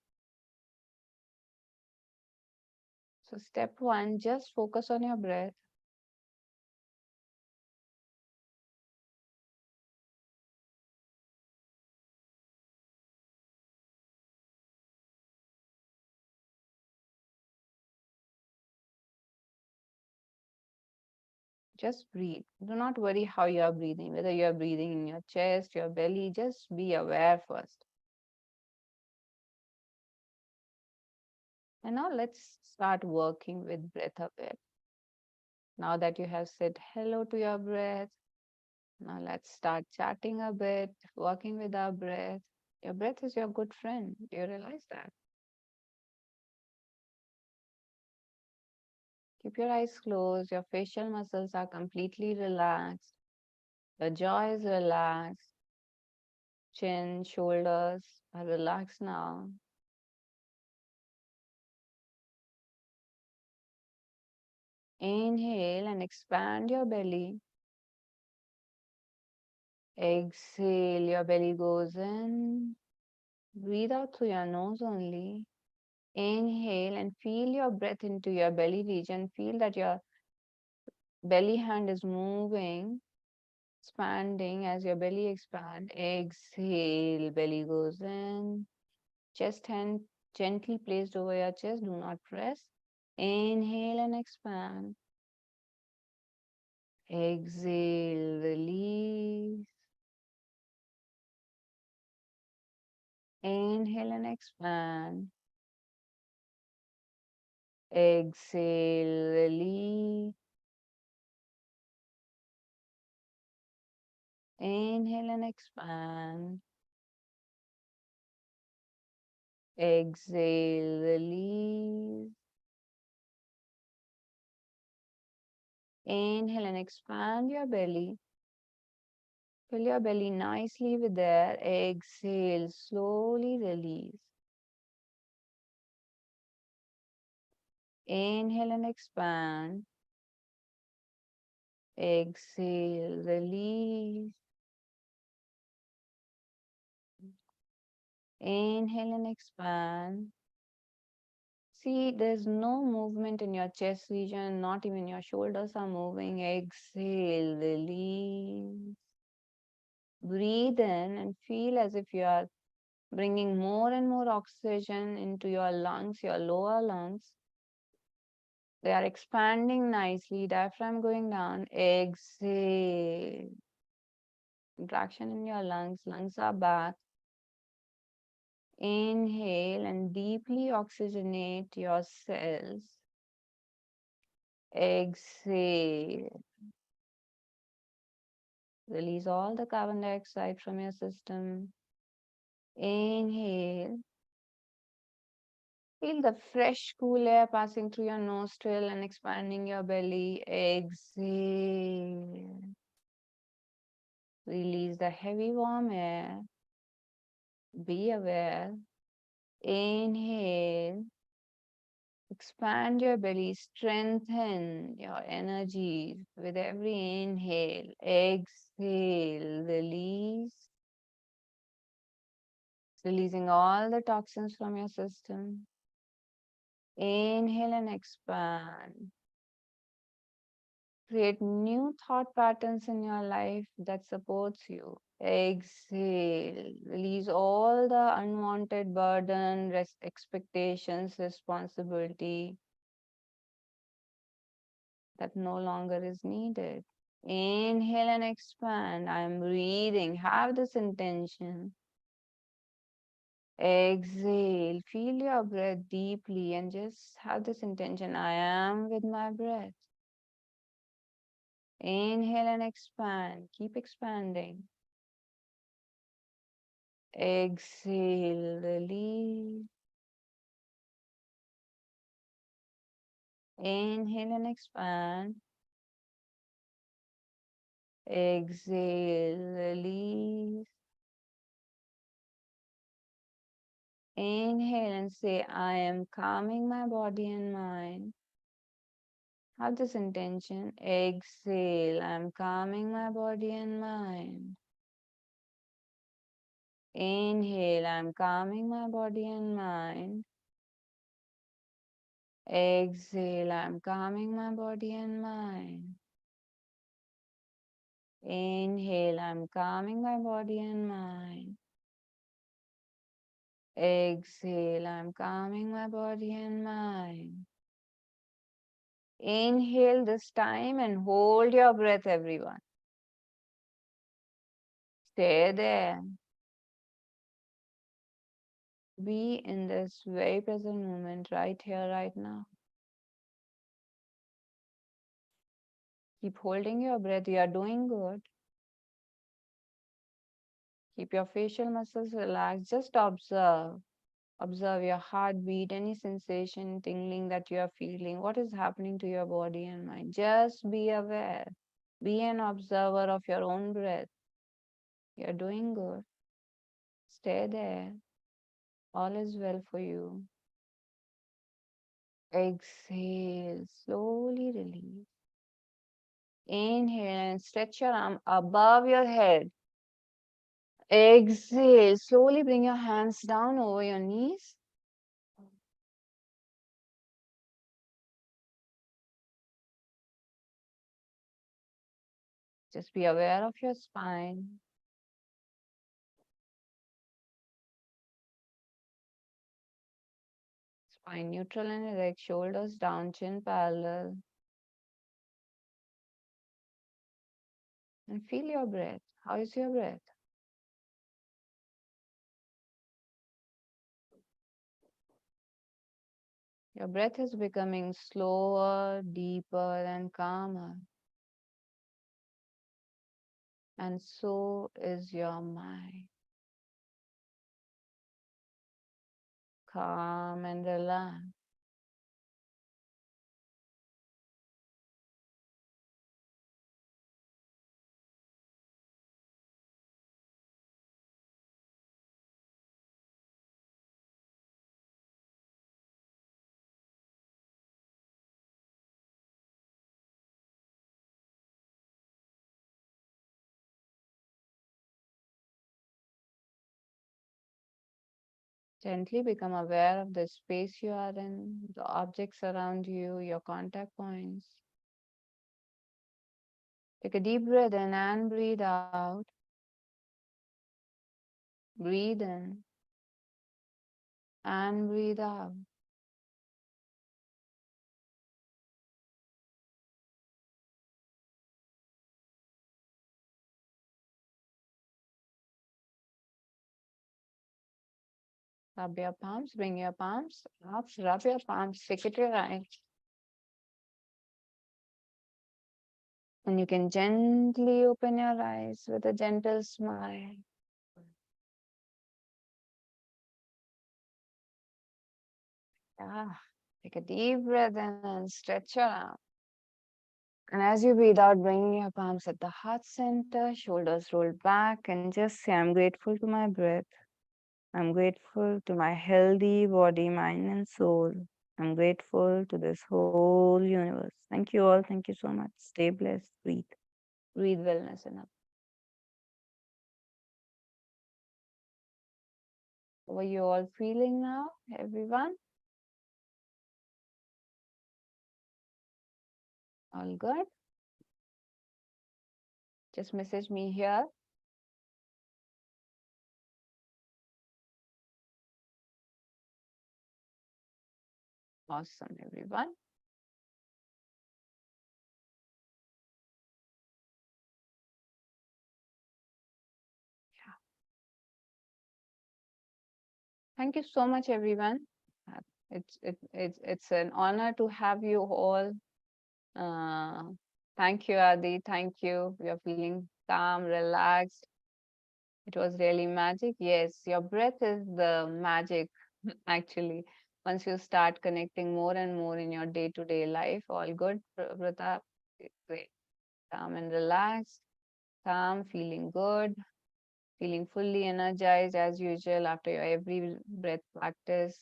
So step 1, just focus on your breath. Just breathe. Do not worry how you are breathing, whether you are breathing in your chest, your belly, just be aware first. And now let's start working with breath awareness. Now that you have said hello to your breath, now let's start chatting a bit, working with our breath. Your breath is your good friend. Do you realize that? Keep your eyes closed. Your facial muscles are completely relaxed. Your jaw is relaxed. Chin, shoulders are relaxed now. Inhale and expand your belly. Exhale, your belly goes in. Breathe out through your nose only. Inhale and feel your breath into your belly region. Feel that your belly hand is moving Expanding as your belly expands. Exhale, belly goes in. Chest hand gently placed over your chest. Do not press. Inhale and expand. Exhale, release. Inhale and expand. Exhale, release. Inhale and expand. Exhale, release. Inhale and expand your belly. Fill your belly nicely with air. Exhale, slowly release. Inhale and expand. Exhale, release. Inhale and expand. See, there's no movement in your chest region, not even your shoulders are moving. Exhale, release. Breathe in and feel as if you are bringing more and more oxygen into your lungs, your lower lungs. They are expanding nicely, diaphragm going down. Exhale. Contraction in your lungs, lungs are back. Inhale and deeply oxygenate your cells. Exhale. Release all the carbon dioxide from your system. Inhale. Feel the fresh, cool air passing through your nostril and expanding your belly. Exhale. Release the heavy, warm air. Be aware. Inhale. Expand your belly, strengthen your energy with every inhale. Exhale, release. Releasing all the toxins from your system. Inhale and expand. Create new thought patterns in your life that supports you. Exhale. Release all the unwanted burden, expectations, responsibility that no longer is needed. Inhale and expand. I'm breathing. Have this intention. Exhale. Feel your breath deeply and just have this intention. I am with my breath. Inhale and expand. Keep expanding. Exhale. Release. Inhale and expand. Exhale. Release. Inhale and say, I am calming my body and mind. Have this intention. Exhale, I am calming my body and mind. Inhale, I am calming my body and mind. Exhale, I am calming my body and mind. Inhale, I am calming my body and mind. Exhale, I am calming my body and mind. Inhale this time and hold your breath, everyone. Stay there. Be in this very present moment, right here, right now. Keep holding your breath. You are doing good. Keep your facial muscles relaxed. Just observe. Observe your heartbeat, any sensation, tingling that you are feeling. What is happening to your body and mind? Just be aware. Be an observer of your own breath. You are doing good. Stay there. All is well for you. Exhale. Slowly release. Inhale and stretch your arm above your head. Exhale. Slowly bring your hands down over your knees. Just be aware of your spine. Spine neutral and erect, shoulders down, chin parallel. And feel your breath. How is your breath? Your breath is becoming slower, deeper, and calmer. And so is your mind. Calm and relaxed. Gently become aware of the space you are in, the objects around you, your contact points. Take a deep breath in and breathe out. Breathe in and breathe out. Rub your palms, bring your palms up, rub your palms, stick it your eyes. And you can gently open your eyes with a gentle smile. Yeah. Take a deep breath in and stretch your arm. And as you breathe out, bringing your palms at the heart center, shoulders rolled back, and just say, I'm grateful to my breath. I'm grateful to my healthy body, mind, and soul. I'm grateful to this whole universe. Thank you all. Thank you so much. Stay blessed. Breathe. Breathe wellness enough. How are you all feeling now, everyone? All good? Just message me here. Awesome, everyone. Thank you so much, everyone. It's an honor to have you all. Thank you, Adi. Thank you. We are feeling calm, relaxed. It was really magic. Yes, your breath is the magic, actually. Once you start connecting more and more in your day-to-day life, all good, Pratap? Great. Calm and relaxed. Calm, feeling good, feeling fully energized as usual after your every breath practice.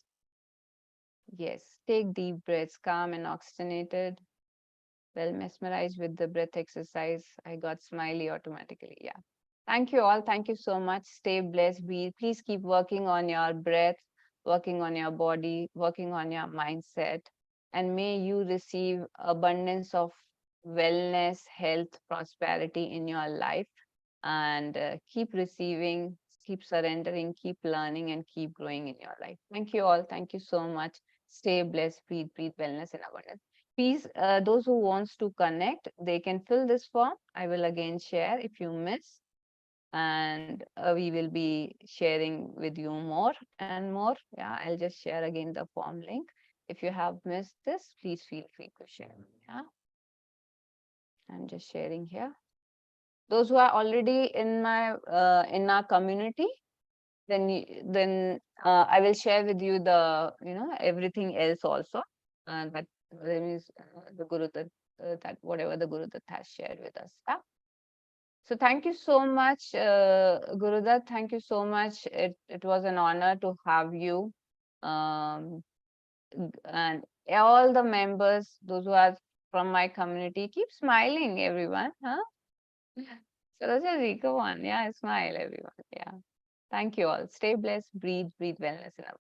Yes, take deep breaths, calm and oxygenated. Well, mesmerized with the breath exercise. I got smiley automatically. Yeah. Thank you all. Thank you so much. Stay blessed. Please keep working on your breath, working on your body, working on your mindset. And may you receive abundance of wellness, health, prosperity in your life. And keep receiving, keep surrendering, keep learning, and keep growing in your life. Thank you all. Thank you so much. Stay blessed. Breathe, breathe wellness and abundance. Please, those who wants to connect, they can fill this form. I will again share if you miss, and we will be sharing with you more and more. Yeah, I'll just share again the form link. If you have missed this, please feel free to share. Yeah, I'm just sharing here. Those who are already in our community, then I will share with you the everything else also, that means the Guru that whatever the Guru Dutt has shared with us. Yeah? So thank you so much, Guru Dutt. Thank you so much. It was an honor to have you, um, and all the members, those who are from my community, keep smiling, everyone. Huh? So that's a Rico one. Yeah, smile, everyone. Yeah. Thank you all. Stay blessed, breathe, breathe wellness in our